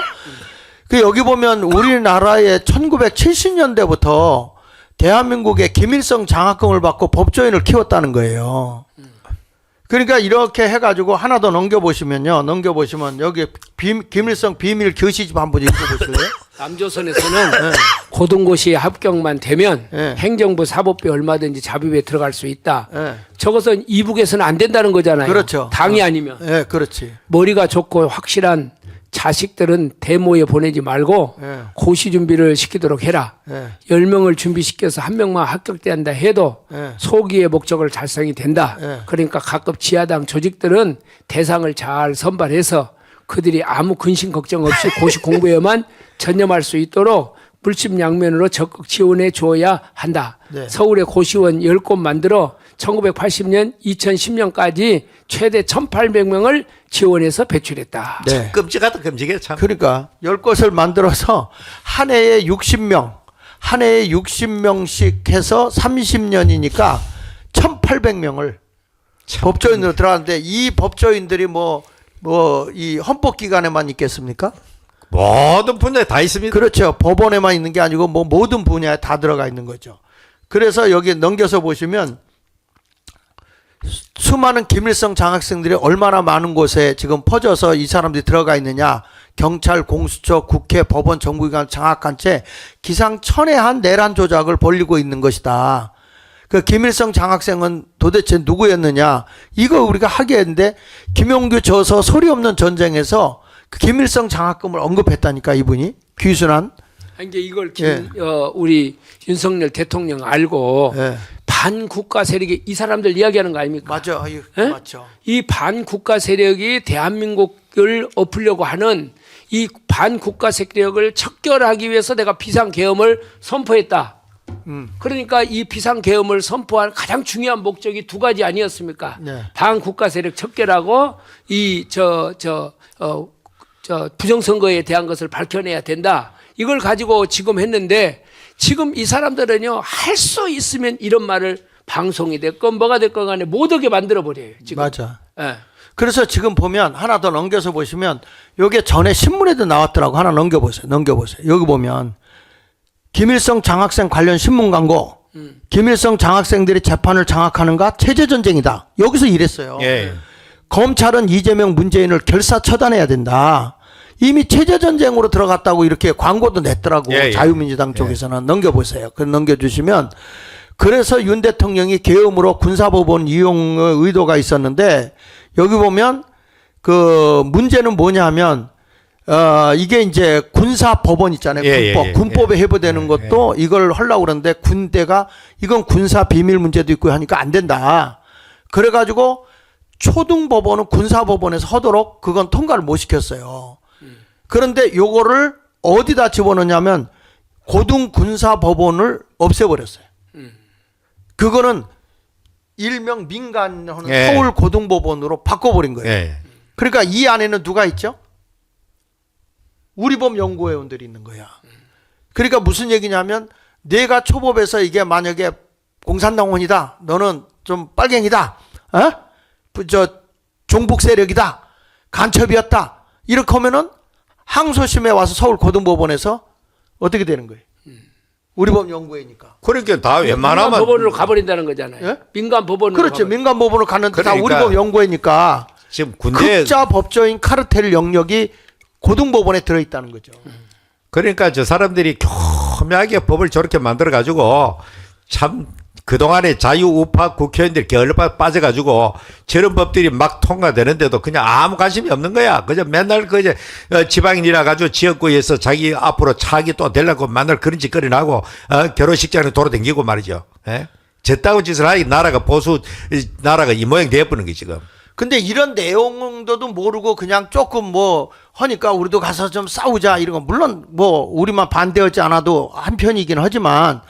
그 여기 보면 우리나라의 1970년대부터 대한민국의 김일성 장학금을 받고 법조인을 키웠다는 거예요. 그러니까 이렇게 해가지고 하나 더 넘겨보시면요. 여기 김일성 비밀 교시집 한번 읽어보실래요? 남조선에서는 고등고시 합격만 되면 행정부 사법부에 얼마든지 자비부에 들어갈 수 있다. 저것은 이북에서는 안 된다는 거잖아요. 그렇죠. 당이 아니면. 네, 그렇지. 머리가 좋고 확실한 자식들은 데모에 보내지 말고 고시 준비를 시키도록 해라. 10명을 준비시켜서 1명만 합격된다 해도 소기의 목적을 달성이 된다. 그러니까 각급 지하당 조직들은 대상을 잘 선발해서 그들이 아무 근심 걱정 없이 고시 공부에만 전념할 수 있도록 물심양면으로 적극 지원해 주어야 한다. 서울에 고시원 10곳 만들어 1980년, 2010년까지 최대 1,800명을 지원해서 배출했다. 네. 끔찍하다 끔찍해 참. 그러니까 10곳을 만들어서 한 해에 60명씩 해서 30년이니까 1,800명을 법조인으로 들어갔는데 이 법조인들이 이 헌법기관에만 있겠습니까? 모든 분야에 다 있습니다. 그렇죠. 법원에만 있는 게 아니고 모든 분야에 다 들어가 있는 거죠. 그래서 여기 넘겨서 보시면 수많은 김일성 장학생들이 얼마나 많은 곳에 지금 퍼져서 이 사람들이 들어가 있느냐. 경찰, 공수처, 국회, 법원, 정부기관 장악한 채 기상천외한 내란 조작을 벌이고 있는 것이다. 그 김일성 장학생은 도대체 누구였느냐. 이거 우리가 하겠는데 김용규 저서 소리 없는 전쟁에서 그 김일성 장학금을 언급했다니까 이분이. 귀순한. 이제 이걸 우리 윤석열 대통령 알고 반국가 세력이 이 사람들 이야기하는 거 아닙니까? 맞아. 맞죠. 이 반국가 세력이 대한민국을 엎으려고 하는 이 반국가 세력을 척결하기 위해서 내가 비상계엄을 선포했다. 그러니까 이 비상계엄을 선포한 가장 중요한 목적이 두 가지 아니었습니까? 반국가 세력 척결하고 부정선거에 대한 것을 밝혀내야 된다. 이걸 가지고 지금 했는데 지금 이 사람들은요 할 수 있으면 이런 말을 방송이 됐건 뭐가 됐건 간에 못 하게 만들어 버려요. 지금. 맞아. 그래서 지금 보면 하나 더 넘겨서 보시면 요게 전에 신문에도 나왔더라고. 하나 넘겨보세요. 여기 보면 김일성 장학생 관련 신문 광고. 김일성 장학생들이 재판을 장악하는가 체제전쟁이다. 여기서 이랬어요. 검찰은 이재명 문재인을 결사 처단해야 된다. 이미 체제전쟁으로 들어갔다고 이렇게 광고도 냈더라고. 자유민주당 쪽에서는. 넘겨보세요. 넘겨주시면 그래서 윤 대통령이 계엄으로 군사법원 이용의 의도가 있었는데 여기 보면 그 문제는 뭐냐 하면 이게 이제 군사법원 있잖아요. 군법에 해부되는 것도 이걸 하려고 그러는데 군대가 이건 군사 비밀 문제도 있고 하니까 안 된다. 그래가지고 초등법원은 군사법원에서 하도록 그건 통과를 못 시켰어요. 그런데 요거를 어디다 집어넣냐면 고등군사법원을 없애버렸어요. 그거는 일명 민간하는 서울 고등법원으로 바꿔버린 거예요. 그러니까 이 안에는 누가 있죠? 우리법 연구회원들이 있는 거야. 그러니까 무슨 얘기냐면 내가 초법에서 이게 만약에 공산당원이다. 너는 좀 빨갱이다. 종북 세력이다. 간첩이었다. 이렇게 하면은 항소심에 와서 서울 고등법원에서 어떻게 되는 거예요? 우리법 연구회니까. 그러니까 다 웬만하면 민간 법원으로 가버린다는 거잖아요. 민간 법원으로. 그렇죠. 민간 법원으로 갔는데 그러니까 다 우리법 연구회니까. 지금 군대 극자 법조인 카르텔 영역이 고등법원에 들어있다는 거죠. 그러니까 저 사람들이 교묘하게 법을 저렇게 만들어 가지고 참 그동안에 자유우파 국회의원들이 게을러 빠져가지고 저런 법들이 막 통과되는데도 그냥 아무 관심이 없는 거야. 그저 맨날 그저 지방인이라 가지고 지역구에서 자기 앞으로 차기 또 되려고 맨날 그런 짓거리 하고 결혼식장에 돌아다니고 말이죠. 예? 저따구 짓을 하니 나라가 보수 나라가 이 모양 되어버는 게 지금. 근데 이런 내용도도 모르고 그냥 조금 뭐 하니까 우리도 가서 좀 싸우자 이런 거 물론 뭐 우리만 반대하지 않아도 한편이긴 하지만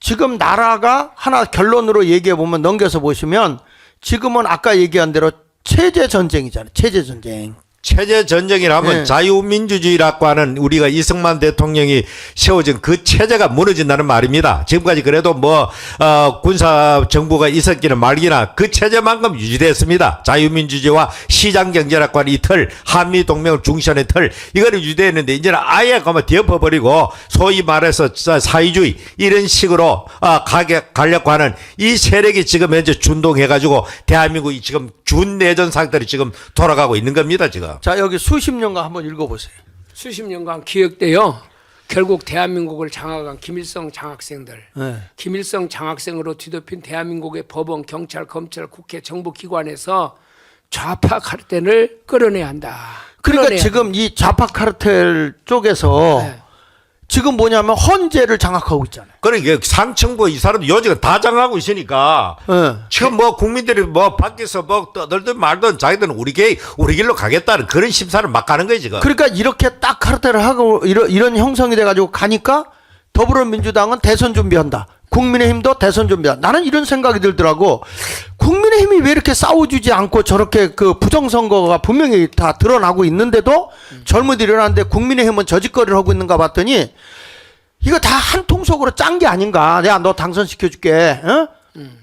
지금 나라가 하나 결론으로 얘기해 보면 넘겨서 보시면 지금은 아까 얘기한 대로 체제 전쟁이잖아요. 체제 전쟁. 체제 전쟁이라면 네. 자유민주주의라고 하는 우리가 이승만 대통령이 세워진 그 체제가 무너진다는 말입니다. 지금까지 그래도 뭐 군사 정부가 있었기는 말기나 그 체제만큼 유지됐습니다. 자유민주주의와 시장경제라고 하는 이 틀, 한미동맹을 중시하는 틀, 이거를 유지했는데 이제는 아예 그만 뒤엎어버리고 소위 말해서 사회주의 이런 식으로 가려고 하는 이 세력이 지금 현재 준동해가지고 대한민국이 지금 준내전 상태로 지금 돌아가고 있는 겁니다. 지금. 자, 여기 수십 년간 한번 읽어보세요. 수십 년간 기억되어 결국 대한민국을 장악한 김일성 장학생들, 네. 김일성 장학생으로 뒤덮인 대한민국의 법원, 경찰, 검찰, 국회, 정부기관에서 좌파 카르텔을 끌어내야 한다. 그러니까 끌어내야 지금 이 좌파 카르텔 쪽에서 네. 지금 뭐냐면 헌재를 장악하고 있잖아요. 그러니까 상층부 이 사람도 요즘 다 장하고 있으니까 네. 지금 뭐 국민들이 뭐 밖에서 뭐 떠들든 말든 자기들은 우리 길로 가겠다는 그런 심사를 막 가는 거예요 지금. 그러니까 이렇게 딱 카르텔을 하고 이런 형성이 돼가지고 가니까 더불어민주당은 대선 준비한다. 국민의힘도 대선 준비한다. 나는 이런 생각이 들더라고. 국민의힘이 왜 이렇게 싸워주지 않고 저렇게 그 부정선거가 분명히 다 드러나고 있는데도 젊은이들이 일어나는데 국민의힘은 저짓거리를 하고 있는가 봤더니 이거 다 한 통속으로 짠 게 아닌가. 내가 너 당선시켜줄게. 어?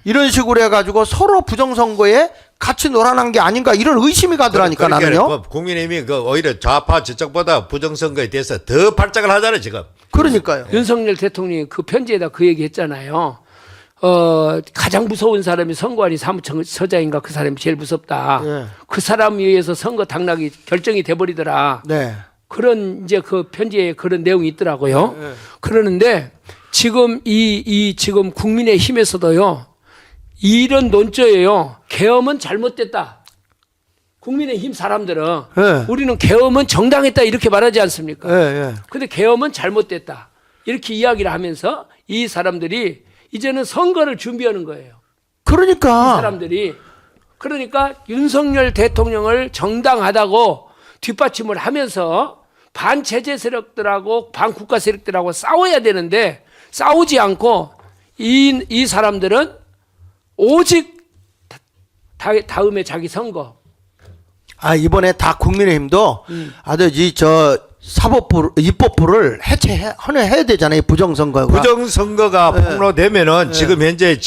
이런 식으로 해가지고 서로 부정선거에 같이 놀아난 게 아닌가 이런 의심이 가더라니까 나는요. 국민의힘이 오히려 좌파 저쪽보다 부정선거에 대해서 더 발작을 하잖아요 지금. 그러니까요. 윤석열 대통령이 그 편지에다 그 얘기 했잖아요. 가장 무서운 사람이 선관위 사무처장인가 그 사람이 제일 무섭다. 네. 그 사람에 의해서 선거 당락이 결정이 돼버리더라. 네. 그런 이제 그 편지에 그런 내용이 있더라고요. 그러는데 지금 지금 국민의힘에서도요 이런 논조예요. 계엄은 잘못됐다. 국민의힘 사람들은 네. 우리는 계엄은 정당했다 이렇게 말하지 않습니까? 예. 근데 계엄은 잘못됐다. 이렇게 이야기를 하면서 이 사람들이 이제는 선거를 준비하는 거예요. 그러니까. 이 사람들이. 그러니까 윤석열 대통령을 정당하다고 뒷받침을 하면서 반체제 세력들하고 반국가 세력들하고 싸워야 되는데 싸우지 않고 이 사람들은 오직 다음에 자기 선거. 이번에 다 국민의힘도 아주 사법부, 입법부를 해야 되잖아요. 부정선거가. 부정선거가 폭로되면은 지금 현재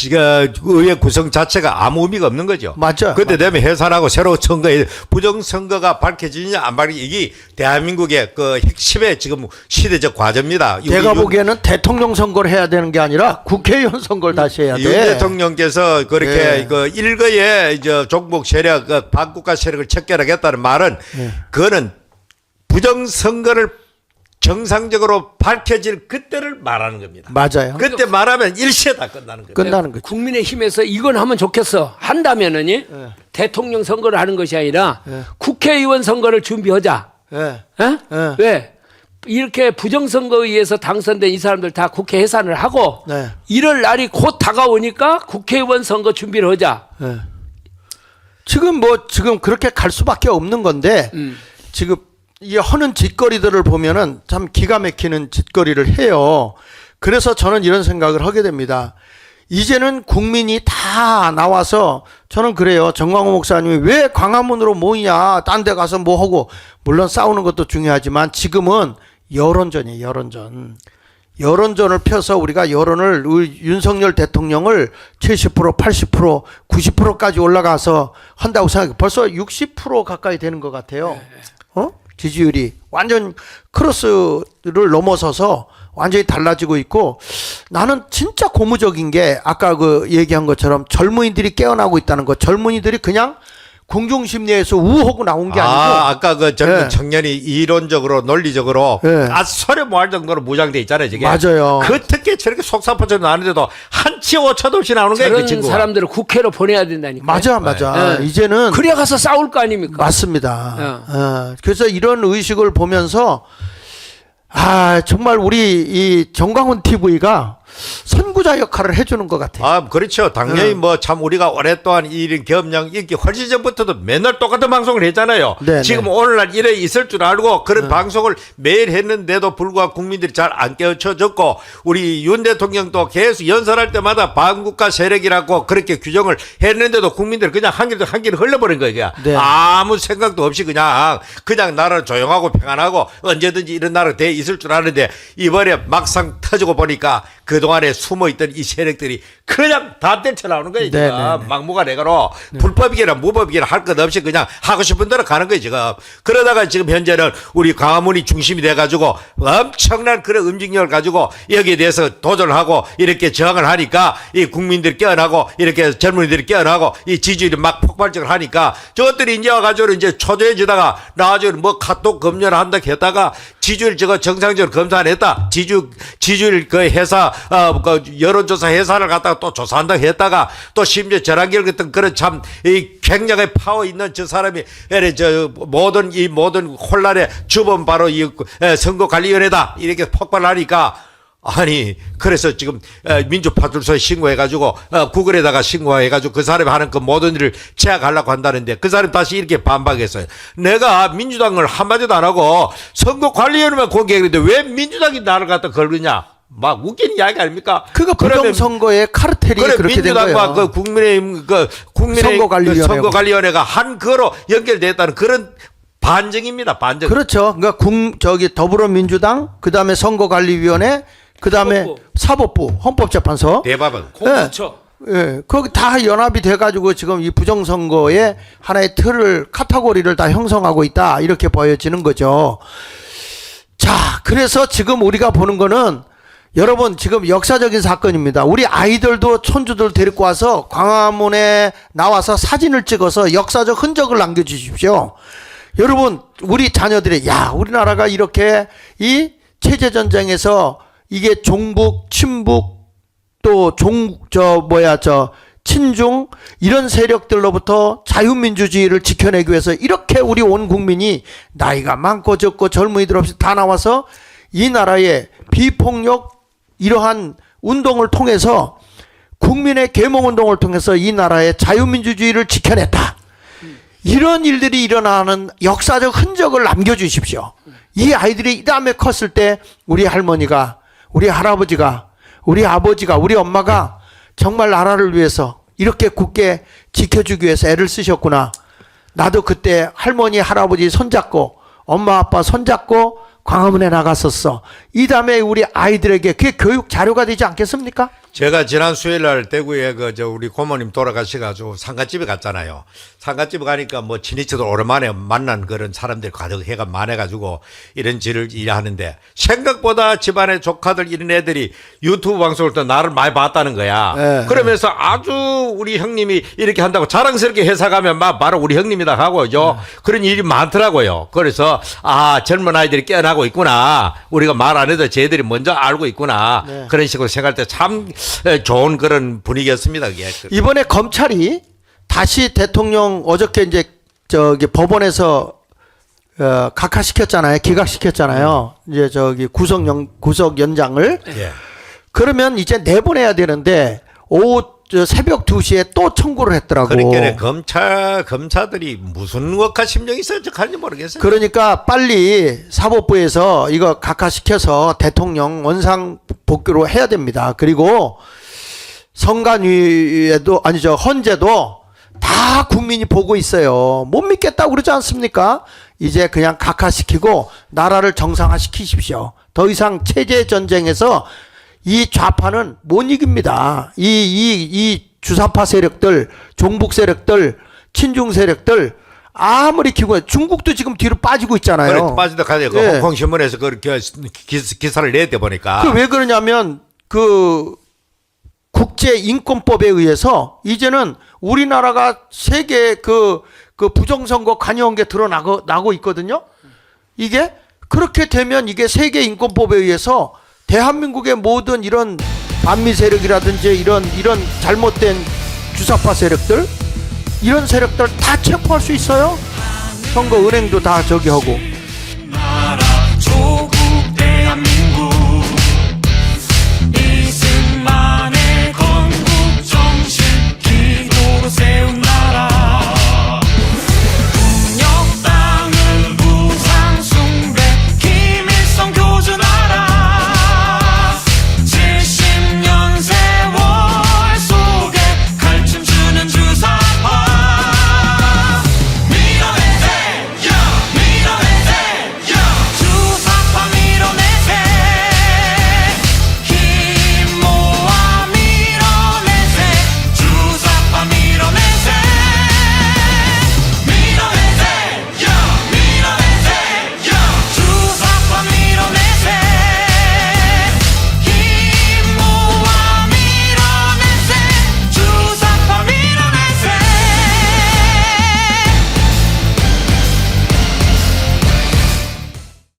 의회 구성 자체가 아무 의미가 없는 거죠. 맞죠. 그때 되면 해산하고 새로 선거에 부정선거가 밝혀지느냐 안 밝혀지느냐 이게 대한민국의 그 핵심의 지금 시대적 과제입니다. 제가 보기에는 대통령 선거를 해야 되는 게 아니라 국회의원 선거를 다시 해야 돼. 윤 대통령께서 그렇게 그 일거에 종북 세력, 반국가 세력을 척결하겠다는 말은 그거는 부정선거를 정상적으로 밝혀질 그때를 말하는 겁니다. 맞아요. 그때 말하면 일시에 다 끝나는 거예요. 끝나는 거죠. 국민의힘에서 이건 하면 좋겠어. 한다면은 대통령 선거를 하는 것이 아니라 국회의원 선거를 준비하자. 예. 왜? 이렇게 부정선거에 의해서 당선된 이 사람들 다 국회 해산을 하고 네. 이럴 날이 곧 다가오니까 국회의원 선거 준비를 하자. 지금 그렇게 갈 수밖에 없는 건데 지금 이 하는 짓거리들을 보면은 참 기가 막히는 짓거리를 해요. 그래서 저는 이런 생각을 하게 됩니다. 이제는 국민이 다 나와서 저는 그래요. 정광호 목사님이 왜 광화문으로 모이냐, 딴 데 가서 뭐 하고, 물론 싸우는 것도 중요하지만 지금은 여론전이에요. 여론전을 펴서 우리가 윤석열 대통령을 70%, 80%, 90%까지 올라가서 한다고 생각해요. 벌써 60% 가까이 되는 것 같아요. 지지율이 완전 크로스를 넘어서서 완전히 달라지고 있고, 나는 진짜 고무적인 게 아까 그 얘기한 것처럼 젊은이들이 깨어나고 있다는 것. 젊은이들이 그냥 공중심리에서 우호고 나온 게 아니고 아까 그 젊은 예. 청년이 이론적으로 논리적으로 예. 소리 뭐할 정도로 무장돼 있잖아요, 저게. 맞아요. 그 특히 저렇게 속사포처럼 나는데도 한치 오차도 없이 나오는 거예요, 그 저런 친구가. 사람들을 국회로 보내야 된다니까. 맞아. 네. 이제는 그래 가서 싸울 거 아닙니까? 맞습니다. 그래서 이런 의식을 보면서 정말 우리 이 정광훈 TV가 선구자 역할을 해주는 것 같아요. 그렇죠. 당연히 뭐 참 우리가 오랫동안 이런 경험량 있기 훨씬 전부터도 맨날 똑같은 방송을 했잖아요. 네, 지금 네. 오늘날 이래 있을 줄 알고 그런 방송을 매일 했는데도 불구하고 국민들이 잘 안 깨우쳐졌고 우리 윤 대통령도 계속 연설할 때마다 반국가 세력이라고 그렇게 규정을 했는데도 국민들이 그냥 한 길 흘러버린 거예요. 네. 아무 생각도 없이 그냥 나라 조용하고 평안하고 언제든지 이런 나라 돼 있을 줄 아는데 이번에 막상 터지고 보니까 그동안에 숨어있던 이 세력들이 그냥 다 떼쳐나오는 거예요. 네, 지금. 네, 네. 막무가내로 불법이거나 무법이거나 할 것 없이 그냥 하고 싶은 대로 가는 거예요. 지금. 그러다가 지금 현재는 우리 광화문이 중심이 돼가지고 엄청난 그런 움직임을 가지고 여기에 대해서 도전을 하고 이렇게 저항을 하니까 이 국민들이 깨어나고 이렇게 젊은이들이 깨어나고 이 지지율이 막 폭발적으로 하니까 저것들이 이제 와가지고 이제 초조해지다가 나와가지고 뭐 카톡 검열을 한다 했다가 지지율 저거 정상적으로 검사 안 했다. 지지율 그 회사 그 여론조사 회사를 갖다가 또 조사한다 했다가 또 심지어 전환길 같은 그런 참 이 굉장히 파워 있는 저 사람이 저 모든 혼란의 주범 바로 이 선거관리위원회다 이렇게 폭발하니까 아니 그래서 지금 민주파출소에 신고해가지고 구글에다가 신고해가지고 그 사람이 하는 그 모든 일을 제약하려고 한다는데 그 사람이 다시 이렇게 반박했어요. 내가 민주당을 한마디도 안 하고 선거관리위원회만 공개했는데 왜 민주당이 나를 갖다 걸느냐. 막 웃기는 이야기 아닙니까? 그거 부정선거의 카르텔이 그래, 그렇게 된 민주당과 거예요. 그 국민의힘 선거관리위원회가 한 거로 연결됐다는 그런 반증입니다. 반증. 그렇죠. 그러니까 더불어민주당, 그 다음에 선거관리위원회, 그 다음에 사법부, 헌법재판소. 대법원. 공수처. 예, 거기 다 연합이 돼가지고 지금 이 부정선거의 하나의 틀을, 카테고리를 다 형성하고 있다. 이렇게 보여지는 거죠. 자, 그래서 지금 우리가 보는 거는 여러분 지금 역사적인 사건입니다. 우리 아이들도 손주들 데리고 와서 광화문에 나와서 사진을 찍어서 역사적 흔적을 남겨주십시오. 여러분 우리 자녀들이 우리나라가 이렇게 이 체제전쟁에서 이게 종북, 친북 또 친중 이런 세력들로부터 자유민주주의를 지켜내기 위해서 이렇게 우리 온 국민이 나이가 많고 적고 젊은이들 없이 다 나와서 이 나라의 비폭력 이러한 운동을 통해서 국민의 계몽운동을 통해서 이 나라의 자유민주주의를 지켜냈다. 이런 일들이 일어나는 역사적 흔적을 남겨주십시오. 이 아이들이 이 다음에 컸을 때 우리 할머니가, 우리 할아버지가, 우리 아버지가, 우리 엄마가 정말 나라를 위해서 이렇게 굳게 지켜주기 위해서 애를 쓰셨구나. 나도 그때 할머니, 할아버지 손잡고 엄마, 아빠 손잡고 광화문에 나갔었어. 이 다음에 우리 아이들에게 그게 교육 자료가 되지 않겠습니까? 제가 지난 수요일날 대구에 우리 고모님 돌아가셔가지고 상가집에 갔잖아요. 상가집에 가니까 뭐 친이치들 오랜만에 만난 그런 사람들이 가득 해가 많아가지고 이런 일을 일하는데 생각보다 집안의 조카들 이런 애들이 유튜브 방송을 또 나를 많이 봤다는 거야. 네. 그러면서 아주 우리 형님이 이렇게 한다고 자랑스럽게 회사 가면 막 바로 우리 형님이다 하고요. 그런 일이 많더라고요. 그래서 젊은 아이들이 깨어나고 있구나. 우리가 말 안 해도 쟤들이 먼저 알고 있구나. 네. 그런 식으로 생각할 때 참 좋은 그런 분위기였습니다. 그게. 이번에 검찰이 다시 대통령 어저께 이제 법원에서 각하시켰잖아요. 기각시켰잖아요. 이제 구속 연장을. 예. 그러면 이제 내보내야 되는데 오후 새벽 2시에 또 청구를 했더라고. 그러니까 검사들이 무슨 억한 심정이 있었는지 모르겠어요. 그러니까 빨리 사법부에서 이거 각하시켜서 대통령 원상 복귀로 해야 됩니다. 그리고 선관위에도 헌재도 다 국민이 보고 있어요. 못 믿겠다고 그러지 않습니까? 이제 그냥 각하시키고 나라를 정상화시키십시오. 더 이상 체제 전쟁에서 이 좌파는 못 이깁니다. 이 주사파 세력들, 종북 세력들, 친중 세력들 아무리 키고 중국도 지금 뒤로 빠지고 있잖아요. 그래, 빠지다 가야 그 예. 홍콩 신문에서 그렇게 기사를 냈대 보니까. 그 왜 그러냐면 국제 인권법에 의해서 이제는 우리나라가 세계 그 부정선거 관여한 게 드러나고 있거든요. 이게 그렇게 되면 이게 세계인권법에 의해서 대한민국의 모든 이런 반미 세력이라든지 이런 잘못된 주사파 세력들, 이런 세력들 다 체포할 수 있어요. 선거 은행도 다 저기 하고.